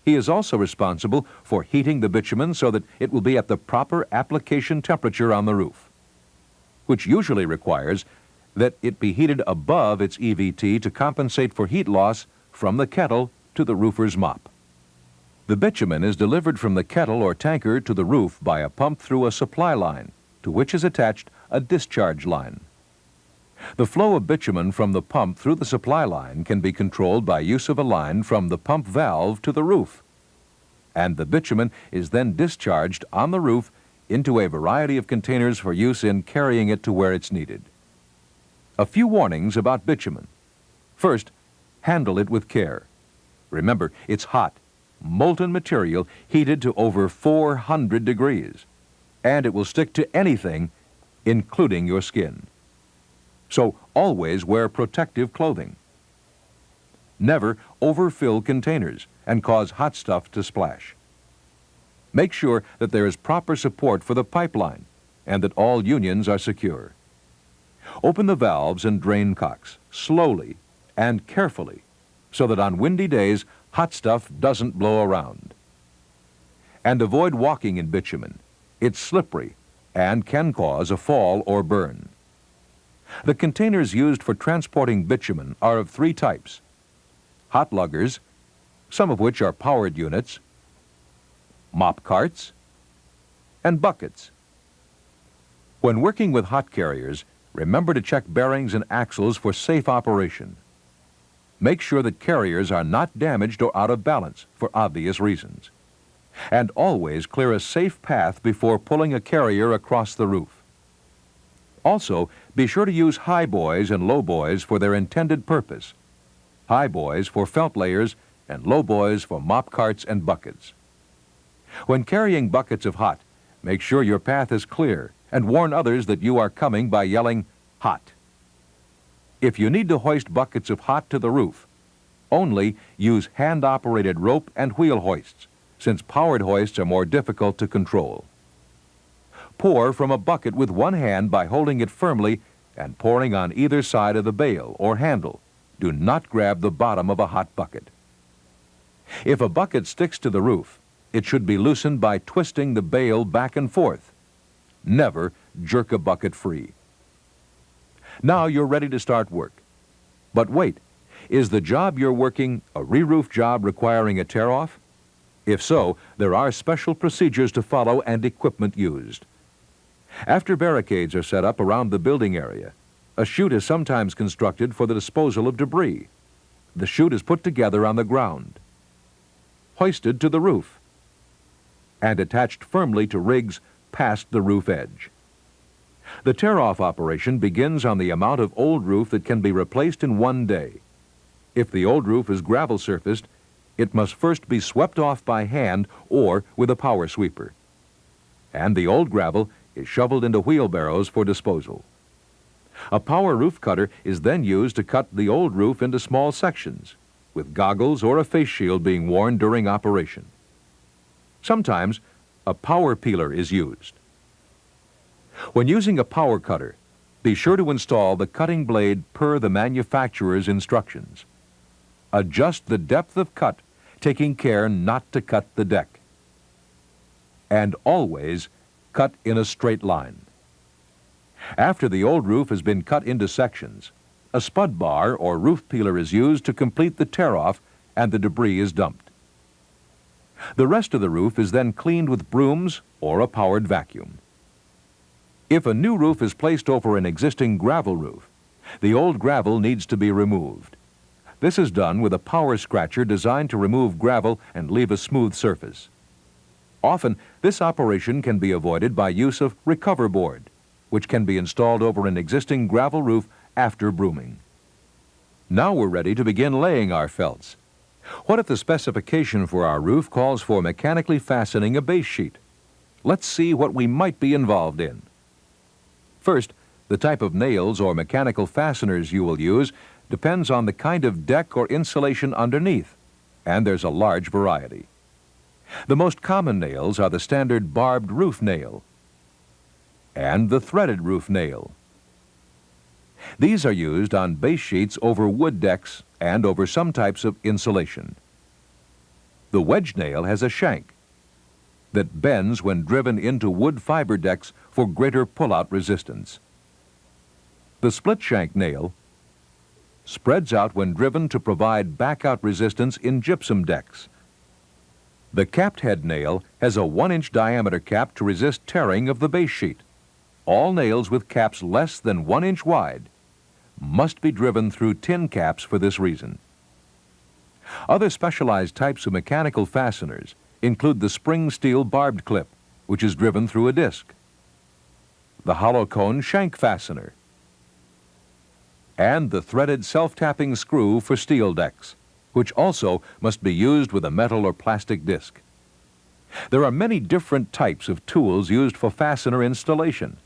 He is also responsible for heating the bitumen so that it will be at the proper application temperature on the roof, which usually requires that it be heated above its EVT to compensate for heat loss from the kettle to the roofer's mop. The bitumen is delivered from the kettle or tanker to the roof by a pump through a supply line, to which is attached a discharge line. The flow of bitumen from the pump through the supply line can be controlled by use of a line from the pump valve to the roof, and the bitumen is then discharged on the roof into a variety of containers for use in carrying it to where it's needed. A few warnings about bitumen. First, handle it with care. Remember, it's hot, molten material heated to over 400 degrees, and it will stick to anything, including your skin. So always wear protective clothing. Never overfill containers and cause hot stuff to splash. Make sure that there is proper support for the pipeline and that all unions are secure. Open the valves and drain cocks slowly and carefully so that on windy days hot stuff doesn't blow around. And avoid walking in bitumen. It's slippery and can cause a fall or burn. The containers used for transporting bitumen are of three types: hot luggers, some of which are powered units, mop carts, and buckets. When working with hot carriers, remember to check bearings and axles for safe operation. Make sure that carriers are not damaged or out of balance for obvious reasons. And always clear a safe path before pulling a carrier across the roof. Also, be sure to use high buoys and low buoys for their intended purpose. High buoys for felt layers and low buoys for mop carts and buckets. When carrying buckets of hot, make sure your path is clear and warn others that you are coming by yelling, "Hot." If you need to hoist buckets of hot to the roof, only use hand-operated rope and wheel hoists, since powered hoists are more difficult to control. Pour from a bucket with one hand by holding it firmly and pouring on either side of the bale or handle. Do not grab the bottom of a hot bucket. If a bucket sticks to the roof, it should be loosened by twisting the bale back and forth. Never jerk a bucket free. Now you're ready to start work. But wait, is the job you're working a re-roof job requiring a tear-off? If so, there are special procedures to follow and equipment used. After barricades are set up around the building area, a chute is sometimes constructed for the disposal of debris. The chute is put together on the ground, hoisted to the roof, and attached firmly to rigs past the roof edge. The tear-off operation begins on the amount of old roof that can be replaced in one day. If the old roof is gravel-surfaced, it must first be swept off by hand or with a power sweeper. And the old gravel is shoveled into wheelbarrows for disposal. A power roof cutter is then used to cut the old roof into small sections, with goggles or a face shield being worn during operation. Sometimes a power peeler is used. When using a power cutter, be sure to install the cutting blade per the manufacturer's instructions. Adjust the depth of cut, taking care not to cut the deck. And always cut in a straight line. After the old roof has been cut into sections, a spud bar or roof peeler is used to complete the tear-off and the debris is dumped. The rest of the roof is then cleaned with brooms or a powered vacuum. If a new roof is placed over an existing gravel roof, the old gravel needs to be removed. This is done with a power scratcher designed to remove gravel and leave a smooth surface. Often, this operation can be avoided by use of recover board, which can be installed over an existing gravel roof after brooming. Now we're ready to begin laying our felts. What if the specification for our roof calls for mechanically fastening a base sheet? Let's see what we might be involved in. First, the type of nails or mechanical fasteners you will use depends on the kind of deck or insulation underneath, and there's a large variety. The most common nails are the standard barbed roof nail and the threaded roof nail. These are used on base sheets over wood decks and over some types of insulation. The wedge nail has a shank that bends when driven into wood fiber decks for greater pull-out resistance. The split shank nail spreads out when driven to provide back-out resistance in gypsum decks. The capped head nail has a 1-inch diameter cap to resist tearing of the base sheet. All nails with caps less than 1 inch wide must be driven through tin caps for this reason. Other specialized types of mechanical fasteners include the spring steel barbed clip, which is driven through a disc, the hollow cone shank fastener, and the threaded self-tapping screw for steel decks, which also must be used with a metal or plastic disc. There are many different types of tools used for fastener installation,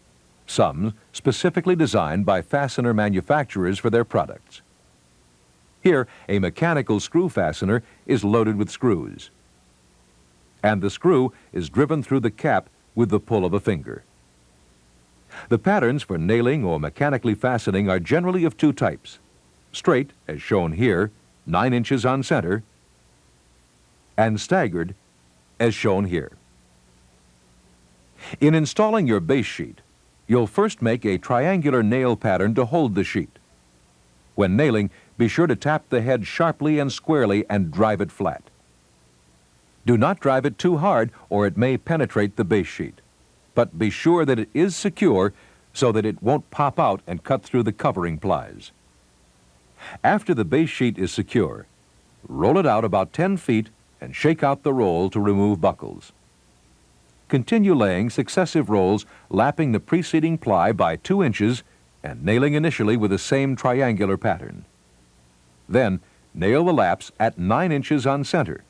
some specifically designed by fastener manufacturers for their products. Here, a mechanical screw fastener is loaded with screws, and the screw is driven through the cap with the pull of a finger. The patterns for nailing or mechanically fastening are generally of two types: straight, as shown here, 9 inches on center, and staggered, as shown here. In installing your base sheet, you'll first make a triangular nail pattern to hold the sheet. When nailing, be sure to tap the head sharply and squarely and drive it flat. Do not drive it too hard or it may penetrate the base sheet. But be sure that it is secure so that it won't pop out and cut through the covering plies. After the base sheet is secure, roll it out about 10 feet and shake out the roll to remove buckles. Continue laying successive rolls lapping the preceding ply by 2 inches and nailing initially with the same triangular pattern. Then nail the laps at 9 inches on center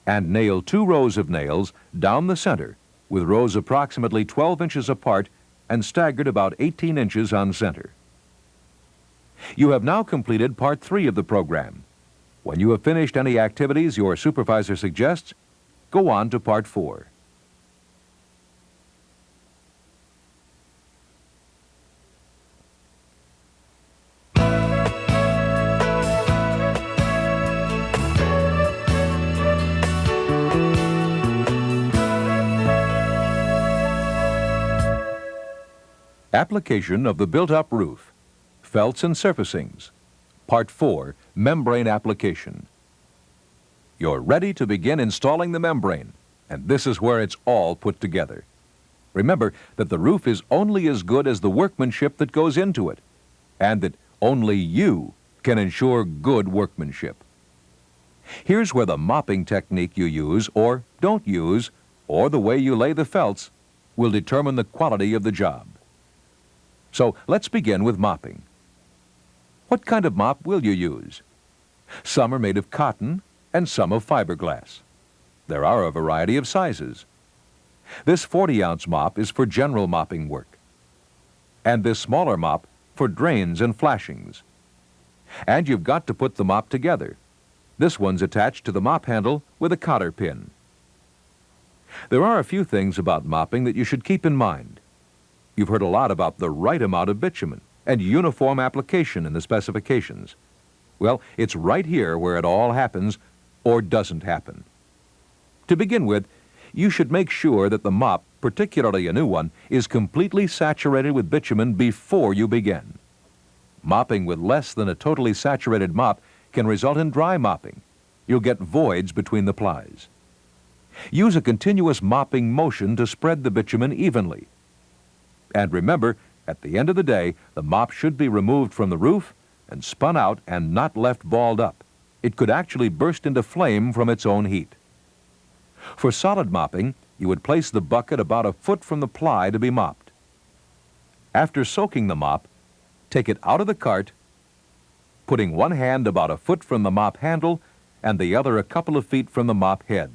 and nail 2 rows of nails down the center with rows approximately 12 inches apart and staggered about 18 inches on center. You have now completed part 3 of the program. When you have finished any activities your supervisor suggests, go on to part 4. Application of the built-up roof, felts and surfacings. Part 4, membrane application. You're ready to begin installing the membrane, and this is where it's all put together. Remember that the roof is only as good as the workmanship that goes into it, and that only you can ensure good workmanship. Here's where the mopping technique you use or don't use, or the way you lay the felts, will determine the quality of the job. So let's begin with mopping. What kind of mop will you use? Some are made of cotton and some of fiberglass. There are a variety of sizes. This 40-ounce mop is for general mopping work, and this smaller mop for drains and flashings. And you've got to put the mop together. This one's attached to the mop handle with a cotter pin. There are a few things about mopping that you should keep in mind. You've heard a lot about the right amount of bitumen and uniform application in the specifications. Well, it's right here where it all happens or doesn't happen. To begin with, you should make sure that the mop, particularly a new one, is completely saturated with bitumen before you begin. Mopping with less than a totally saturated mop can result in dry mopping. You'll get voids between the plies. Use a continuous mopping motion to spread the bitumen evenly. And remember, at the end of the day, the mop should be removed from the roof and spun out and not left balled up. It could actually burst into flame from its own heat. For solid mopping, you would place the bucket about a foot from the ply to be mopped. After soaking the mop, take it out of the cart, putting one hand about a foot from the mop handle and the other a couple of feet from the mop head.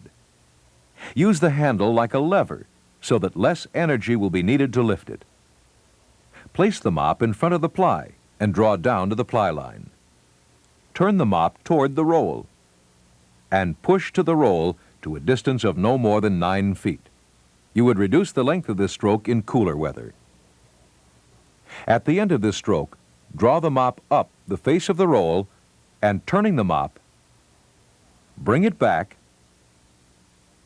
Use the handle like a lever so that less energy will be needed to lift it. Place the mop in front of the ply and draw down to the ply line. Turn the mop toward the roll and push to the roll to a distance of no more than 9 feet. You would reduce the length of this stroke in cooler weather. At the end of this stroke, draw the mop up the face of the roll and turning the mop, bring it back,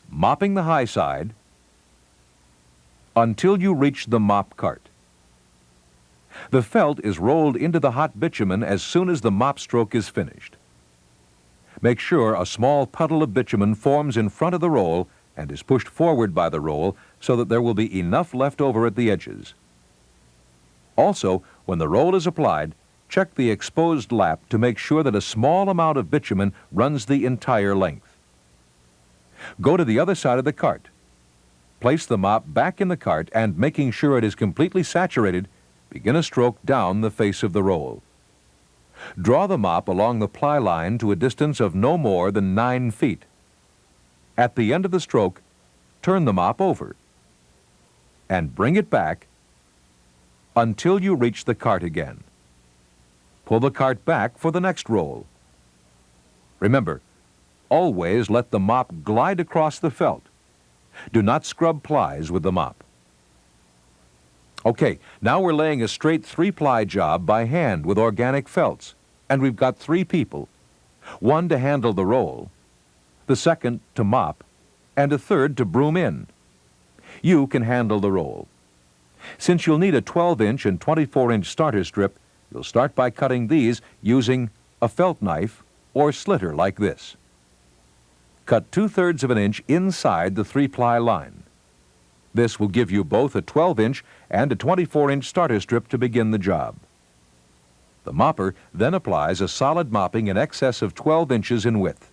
mopping the high side until you reach the mop cart. The felt is rolled into the hot bitumen as soon as the mop stroke is finished. Make sure a small puddle of bitumen forms in front of the roll and is pushed forward by the roll so that there will be enough left over at the edges. Also, when the roll is applied, check the exposed lap to make sure that a small amount of bitumen runs the entire length. Go to the other side of the cart. Place the mop back in the cart and, making sure it is completely saturated, begin a stroke down the face of the roll. Draw the mop along the ply line to a distance of no more than 9 feet. At the end of the stroke, turn the mop over and bring it back until you reach the cart again. Pull the cart back for the next roll. Remember, always let the mop glide across the felt. Do not scrub plies with the mop. Okay, now we're laying a straight 3-ply job by hand with organic felts, and we've got 3 people. 1 to handle the roll, the second to mop, and a third to broom in. You can handle the roll. Since you'll need a 12-inch and 24-inch starter strip, you'll start by cutting these using a felt knife or slitter like this. Cut 2/3 of an inch inside the 3-ply line. This will give you both a 12-inch and a 24-inch starter strip to begin the job. The mopper then applies a solid mopping in excess of 12 inches in width.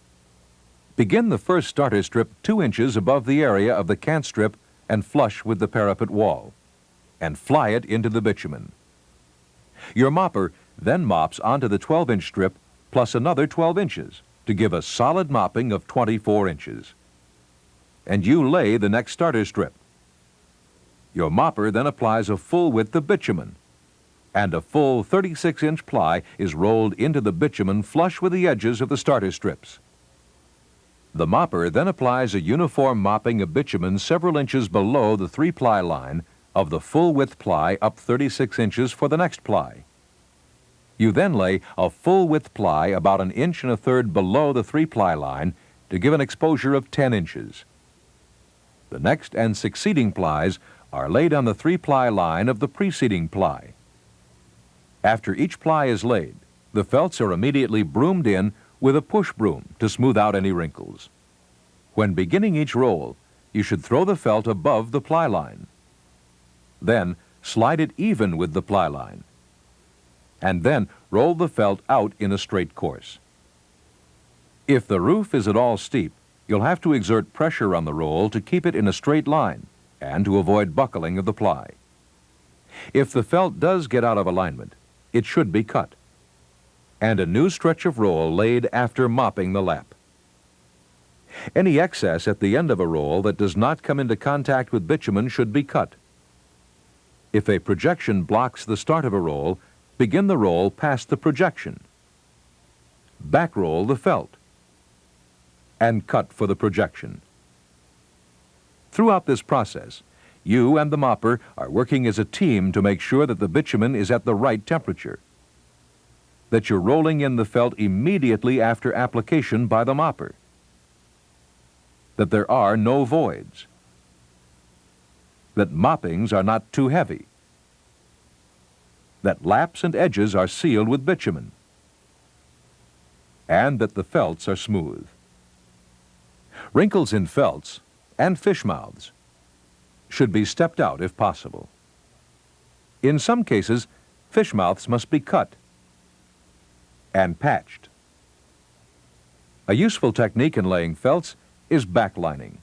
Begin the first starter strip 2 inches above the area of the cant strip and flush with the parapet wall, and fly it into the bitumen. Your mopper then mops onto the 12-inch strip plus another 12 inches to give a solid mopping of 24 inches. And you lay the next starter strip. Your mopper then applies a full width of bitumen, and a full 36-inch ply is rolled into the bitumen flush with the edges of the starter strips. The mopper then applies a uniform mopping of bitumen several inches below the 3-ply line of the full width ply up 36 inches for the next ply. You then lay a full width ply about 1 1/3 inches below the 3-ply line to give an exposure of 10 inches. The next and succeeding plies are laid on the 3-ply line of the preceding ply. After each ply is laid, the felts are immediately broomed in with a push broom to smooth out any wrinkles. When beginning each roll, you should throw the felt above the ply line. Then slide it even with the ply line, and then roll the felt out in a straight course. If the roof is at all steep, you'll have to exert pressure on the roll to keep it in a straight line and to avoid buckling of the ply. If the felt does get out of alignment, it should be cut, and a new stretch of roll laid after mopping the lap. Any excess at the end of a roll that does not come into contact with bitumen should be cut. If a projection blocks the start of a roll, begin the roll past the projection. Back roll the felt, and cut for the projection. Throughout this process, you and the mopper are working as a team to make sure that the bitumen is at the right temperature, that you're rolling in the felt immediately after application by the mopper, that there are no voids, that moppings are not too heavy, that laps and edges are sealed with bitumen, and that the felts are smooth. Wrinkles in felts and fish mouths should be stepped out if possible. In some cases, fish mouths must be cut and patched. A useful technique in laying felts is backlining.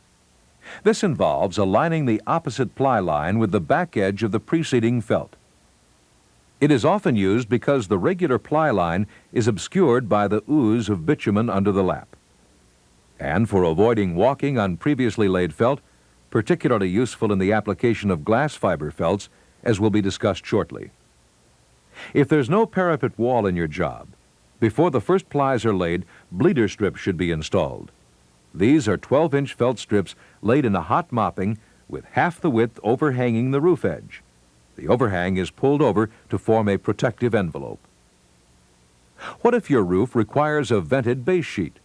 This involves aligning the opposite ply line with the back edge of the preceding felt. It is often used because the regular ply line is obscured by the ooze of bitumen under the lap, and for avoiding walking on previously laid felt, particularly useful in the application of glass fiber felts, as will be discussed shortly. If there's no parapet wall in your job, before the first plies are laid, bleeder strips should be installed. These are 12-inch felt strips laid in a hot mopping with half the width overhanging the roof edge. The overhang is pulled over to form a protective envelope. What if your roof requires a vented base sheet?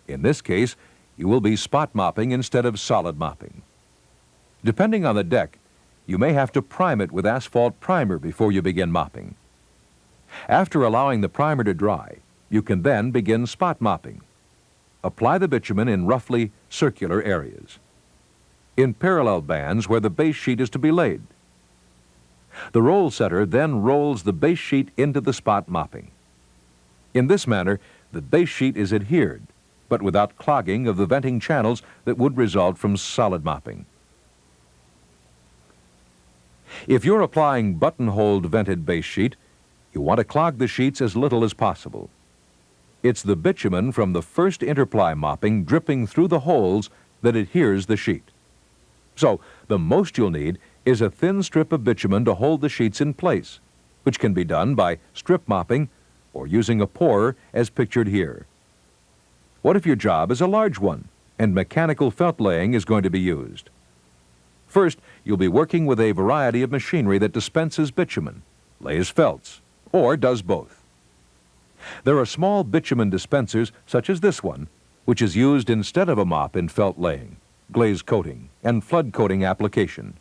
In this case, you will be spot mopping instead of solid mopping. Depending on the deck, you may have to prime it with asphalt primer before you begin mopping. After allowing the primer to dry, you can then begin spot mopping. Apply the bitumen in roughly circular areas, in parallel bands where the base sheet is to be laid. The roll setter then rolls the base sheet into the spot mopping. In this manner, the base sheet is adhered, but without clogging of the venting channels that would result from solid mopping. If you're applying buttonholed vented base sheet, you want to clog the sheets as little as possible. It's the bitumen from the first interply mopping dripping through the holes that adheres the sheet. So, the most you'll need is a thin strip of bitumen to hold the sheets in place, which can be done by strip mopping or using a pourer as pictured here. What if your job is a large one and mechanical felt laying is going to be used? First, you'll be working with a variety of machinery that dispenses bitumen, lays felts, or does both. There are small bitumen dispensers such as this one, which is used instead of a mop in felt laying. glaze coating, and flood coating application.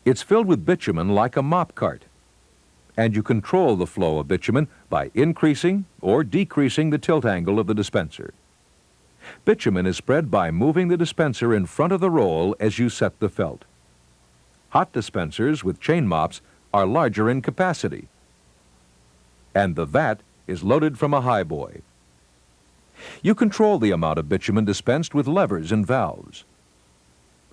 It's filled with bitumen like a mop cart, and you control the flow of bitumen by increasing or decreasing the tilt angle of the dispenser. Bitumen is spread by moving the dispenser in front of the roll as you set the felt. Hot dispensers with chain mops are larger in capacity, and the vat is loaded from a highboy. You control the amount of bitumen dispensed with levers and valves,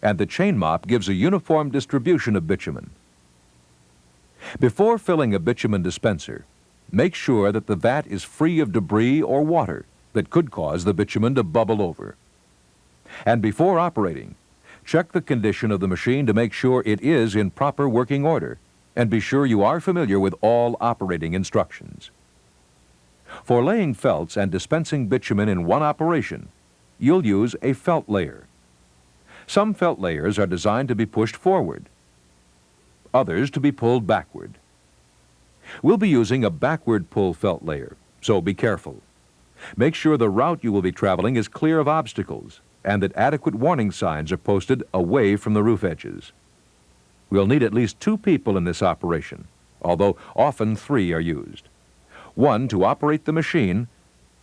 and the chain mop gives a uniform distribution of bitumen. Before filling a bitumen dispenser, make sure that the vat is free of debris or water that could cause the bitumen to bubble over. And before operating, check the condition of the machine to make sure it is in proper working order, and be sure you are familiar with all operating instructions. For laying felts and dispensing bitumen in one operation, you'll use a felt layer. Some felt layers are designed to be pushed forward, others to be pulled backward. We'll be using a backward pull felt layer, so be careful. Make sure the route you will be traveling is clear of obstacles and that adequate warning signs are posted away from the roof edges. We'll need at least 2 people in this operation, although often 3 are used. 1 to operate the machine,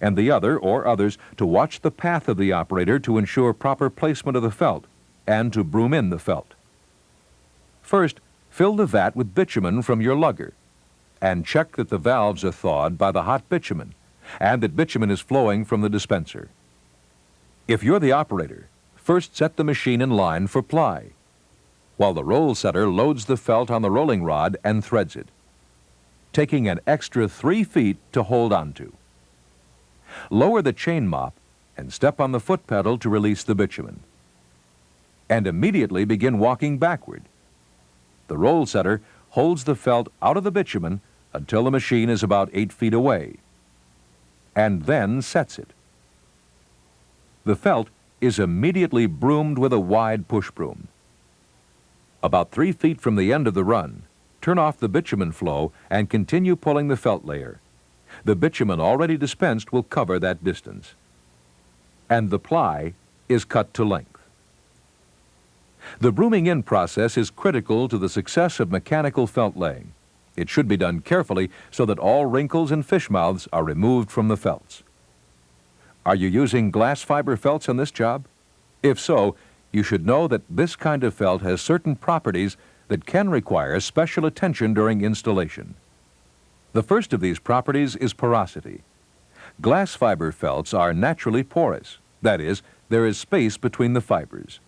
and the other or others to watch the path of the operator to ensure proper placement of the felt and to broom in the felt. First, fill the vat with bitumen from your lugger and check that the valves are thawed by the hot bitumen and that bitumen is flowing from the dispenser. If you're the operator, first set the machine in line for ply, while the roll setter loads the felt on the rolling rod and threads it, taking an extra 3 feet to hold onto. Lower the chain mop and step on the foot pedal to release the bitumen, and immediately begin walking backward. The roll setter holds the felt out of the bitumen until the machine is about 8 feet away, and then sets it. The felt is immediately broomed with a wide push broom. About 3 feet from the end of the run, turn off the bitumen flow and continue pulling the felt layer. The bitumen already dispensed will cover that distance, and the ply is cut to length. The brooming in process is critical to the success of mechanical felt laying. It should be done carefully so that all wrinkles and fish mouths are removed from the felts. Are you using glass fiber felts on this job? If so, you should know that this kind of felt has certain properties that can require special attention during installation. The first of these properties is porosity. Glass fiber felts are naturally porous. That is, there is space between the fibers.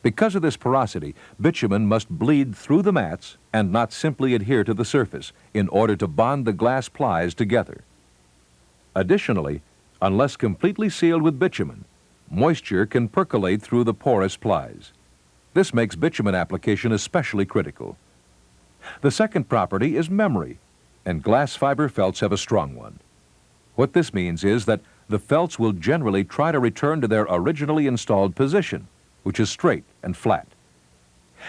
Because of this porosity, bitumen must bleed through the mats and not simply adhere to the surface in order to bond the glass plies together. Additionally, unless completely sealed with bitumen, moisture can percolate through the porous plies. This makes bitumen application especially critical. The second property is memory, and glass fiber felts have a strong one. What this means is that the felts will generally try to return to their originally installed position, which is straight and flat.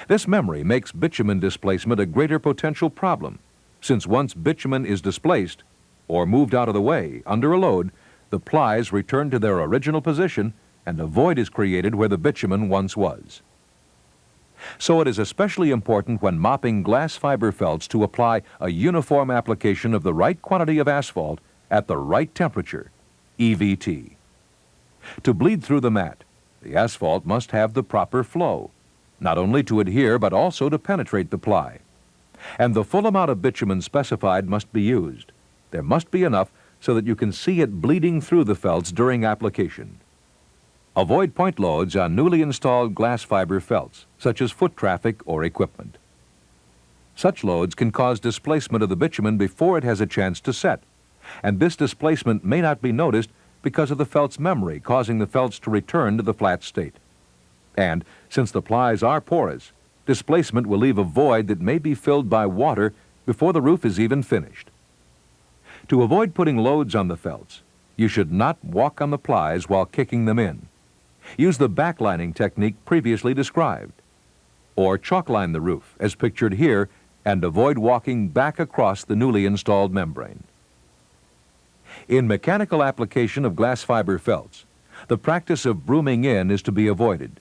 This memory makes bitumen displacement a greater potential problem, since once bitumen is displaced or moved out of the way under a load, the plies return to their original position and a void is created where the bitumen once was. So it is especially important when mopping glass fiber felts to apply a uniform application of the right quantity of asphalt at the right temperature, EVT. To bleed through the mat, the asphalt must have the proper flow, not only to adhere but also to penetrate the ply. And the full amount of bitumen specified must be used. There must be enough so that you can see it bleeding through the felts during application. Avoid point loads on newly installed glass fiber felts, such as foot traffic or equipment. Such loads can cause displacement of the bitumen before it has a chance to set, and this displacement may not be noticed because of the felt's memory causing the felts to return to the flat state. And since the plies are porous, displacement will leave a void that may be filled by water before the roof is even finished. To avoid putting loads on the felts, you should not walk on the plies while kicking them in. Use the backlining technique previously described, or chalkline the roof as pictured here and avoid walking back across the newly installed membrane. In mechanical application of glass fiber felts, the practice of brooming in is to be avoided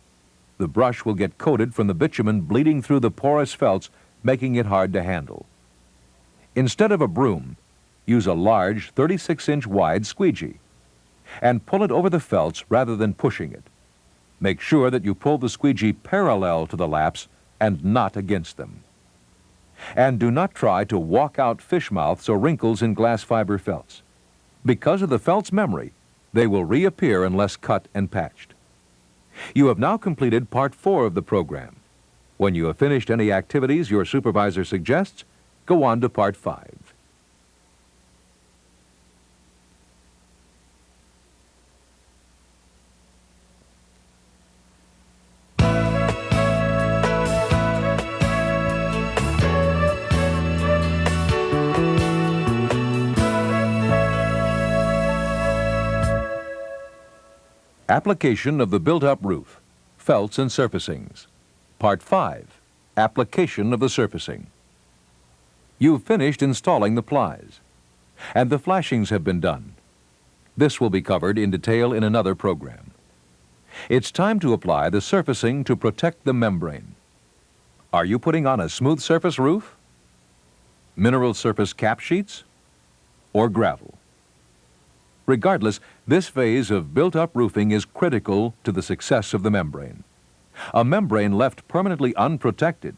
the brush will get coated from the bitumen bleeding through the porous felts, making it hard to handle. Instead of a broom, use a large 36-inch wide squeegee and pull it over the felts rather than pushing it. Make sure that you pull the squeegee parallel to the laps and not against them. And do not try to walk out fish mouths or wrinkles in glass fiber felts. Because of the felt's memory, they will reappear unless cut and patched. You have now completed Part 4 of the program. When you have finished any activities your supervisor suggests, go on to Part 5. Application of the built-up roof, felts and surfacings. Part 5, Application of the surfacing. You've finished installing the plies, and the flashings have been done. This will be covered in detail in another program. It's time to apply the surfacing to protect the membrane. Are you putting on a smooth surface roof, mineral surface cap sheets, or gravel? Regardless, this phase of built-up roofing is critical to the success of the membrane. A membrane left permanently unprotected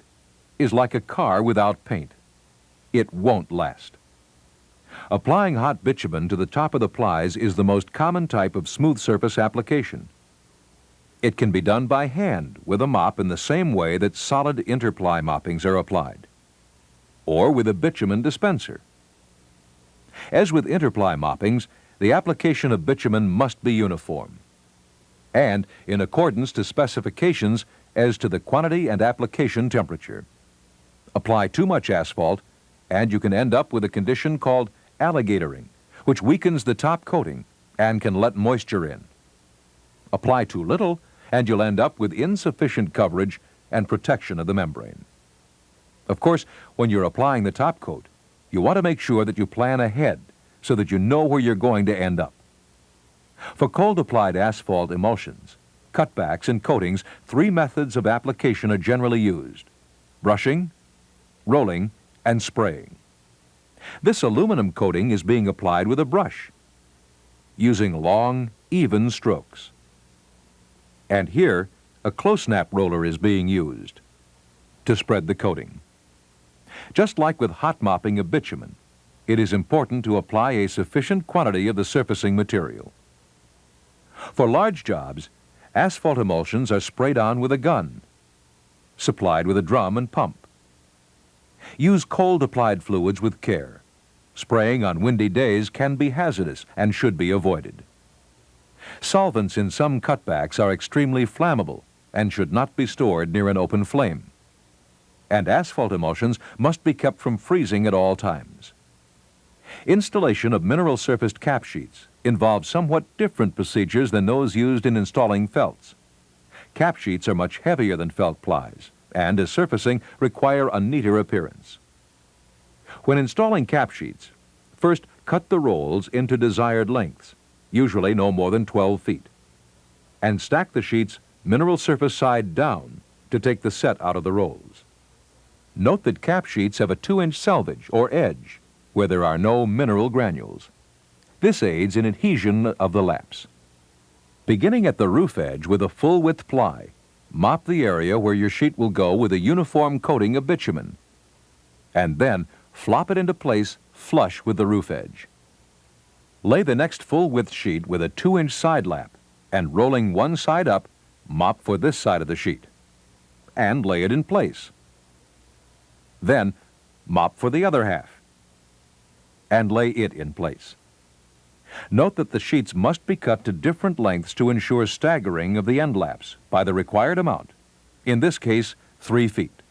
is like a car without paint. It won't last. Applying hot bitumen to the top of the plies is the most common type of smooth surface application. It can be done by hand with a mop in the same way that solid interply moppings are applied, or with a bitumen dispenser. As with interply moppings, the application of bitumen must be uniform and in accordance to specifications as to the quantity and application temperature. Apply too much asphalt and you can end up with a condition called alligatoring, which weakens the top coating and can let moisture in. Apply too little and you'll end up with insufficient coverage and protection of the membrane. Of course, when you're applying the top coat, you want to make sure that you plan ahead so that you know where you're going to end up. For cold-applied asphalt emulsions, cutbacks, and coatings, 3 methods of application are generally used: brushing, rolling, and spraying. This aluminum coating is being applied with a brush, using long, even strokes. And here, a close-snap roller is being used to spread the coating. Just like with hot mopping of bitumen, it is important to apply a sufficient quantity of the surfacing material. For large jobs, asphalt emulsions are sprayed on with a gun, supplied with a drum and pump. Use cold-applied fluids with care. Spraying on windy days can be hazardous and should be avoided. Solvents in some cutbacks are extremely flammable and should not be stored near an open flame. And asphalt emulsions must be kept from freezing at all times. Installation of mineral surfaced cap sheets involves somewhat different procedures than those used in installing felts. Cap sheets are much heavier than felt plies and, as surfacing, require a neater appearance. When installing cap sheets, first cut the rolls into desired lengths, usually no more than 12 feet, and stack the sheets mineral surface side down to take the set out of the rolls. Note that cap sheets have a 2-inch selvage or edge where there are no mineral granules. This aids in adhesion of the laps. Beginning at the roof edge with a full-width ply, mop the area where your sheet will go with a uniform coating of bitumen, and then flop it into place flush with the roof edge. Lay the next full-width sheet with a 2-inch side lap, and rolling one side up, mop for this side of the sheet, and lay it in place. Then mop for the other half, and lay it in place. Note that the sheets must be cut to different lengths to ensure staggering of the end laps by the required amount, in this case 3 feet.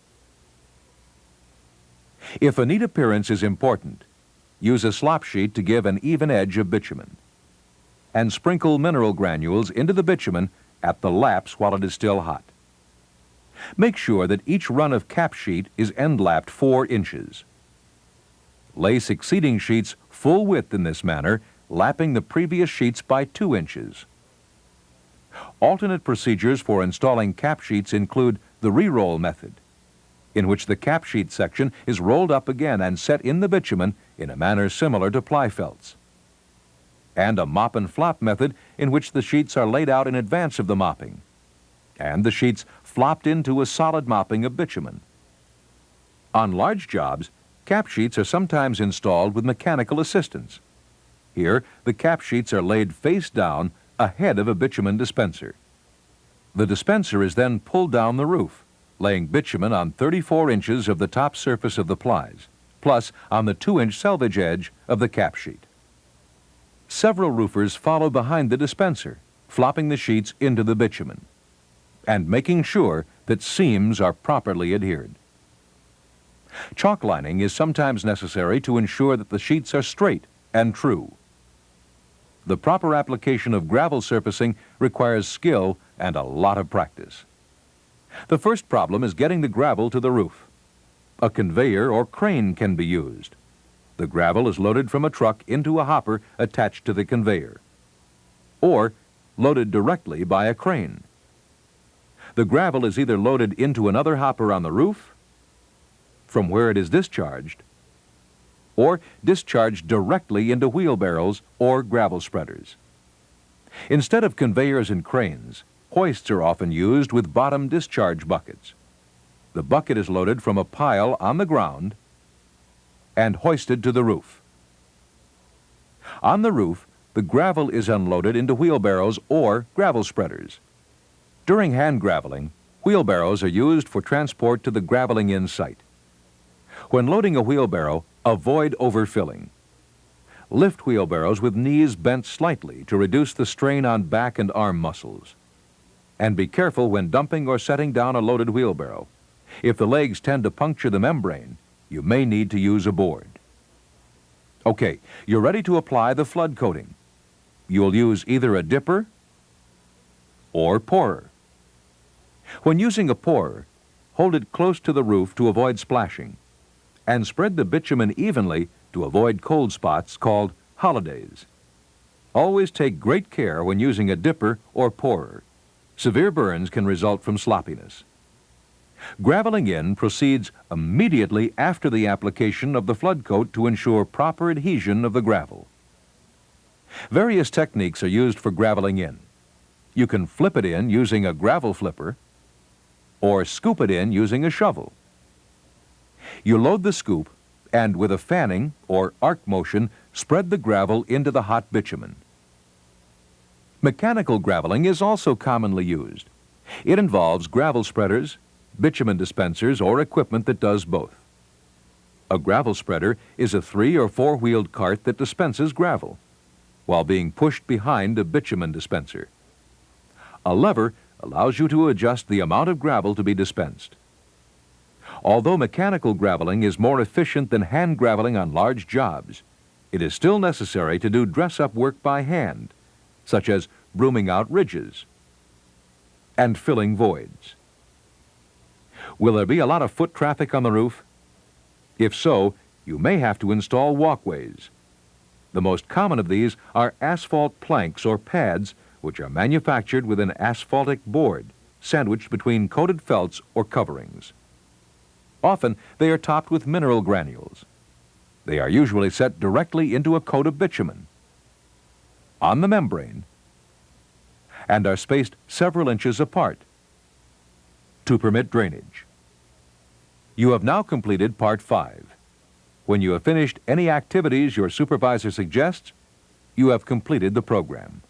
If a neat appearance is important, use a slop sheet to give an even edge of bitumen, and sprinkle mineral granules into the bitumen at the laps while it is still hot. Make sure that each run of cap sheet is end-lapped 4 inches. Lay succeeding sheets full width in this manner, lapping the previous sheets by 2 inches. Alternate procedures for installing cap sheets include the re-roll method, in which the cap sheet section is rolled up again and set in the bitumen in a manner similar to ply felts, and a mop and flop method in which the sheets are laid out in advance of the mopping, and the sheets flopped into a solid mopping of bitumen. On large jobs, cap sheets are sometimes installed with mechanical assistance. Here, the cap sheets are laid face down ahead of a bitumen dispenser. The dispenser is then pulled down the roof, laying bitumen on 34 inches of the top surface of the plies, plus on the 2-inch selvage edge of the cap sheet. Several roofers follow behind the dispenser, flopping the sheets into the bitumen, and making sure that seams are properly adhered. Chalk lining is sometimes necessary to ensure that the sheets are straight and true. The proper application of gravel surfacing requires skill and a lot of practice. The first problem is getting the gravel to the roof. A conveyor or crane can be used. The gravel is loaded from a truck into a hopper attached to the conveyor, or loaded directly by a crane. The gravel is either loaded into another hopper on the roof, from where it is discharged, or discharged directly into wheelbarrows or gravel spreaders. Instead of conveyors and cranes, hoists are often used with bottom discharge buckets. The bucket is loaded from a pile on the ground and hoisted to the roof. On the roof, the gravel is unloaded into wheelbarrows or gravel spreaders. During hand graveling, wheelbarrows are used for transport to the graveling-in site. When loading a wheelbarrow, avoid overfilling. Lift wheelbarrows with knees bent slightly to reduce the strain on back and arm muscles. And be careful when dumping or setting down a loaded wheelbarrow. If the legs tend to puncture the membrane, you may need to use a board. Okay, you're ready to apply the flood coating. You'll use either a dipper or pourer. When using a pourer, hold it close to the roof to avoid splashing, and spread the bitumen evenly to avoid cold spots called holidays. Always take great care when using a dipper or pourer. Severe burns can result from sloppiness. Graveling in proceeds immediately after the application of the flood coat to ensure proper adhesion of the gravel. Various techniques are used for graveling in. You can flip it in using a gravel flipper, or scoop it in using a shovel. You load the scoop and with a fanning or arc motion, spread the gravel into the hot bitumen. Mechanical graveling is also commonly used. It involves gravel spreaders, bitumen dispensers, or equipment that does both. A gravel spreader is a 3- or 4-wheeled cart that dispenses gravel, while being pushed behind a bitumen dispenser. A lever allows you to adjust the amount of gravel to be dispensed. Although mechanical graveling is more efficient than hand graveling on large jobs, it is still necessary to do dress-up work by hand, such as brooming out ridges and filling voids. Will there be a lot of foot traffic on the roof? If so, you may have to install walkways. The most common of these are asphalt planks or pads, which are manufactured with an asphaltic board, sandwiched between coated felts or coverings. Often, they are topped with mineral granules. They are usually set directly into a coat of bitumen on the membrane and are spaced several inches apart to permit drainage. You have now completed Part 5. When you have finished any activities your supervisor suggests, you have completed the program.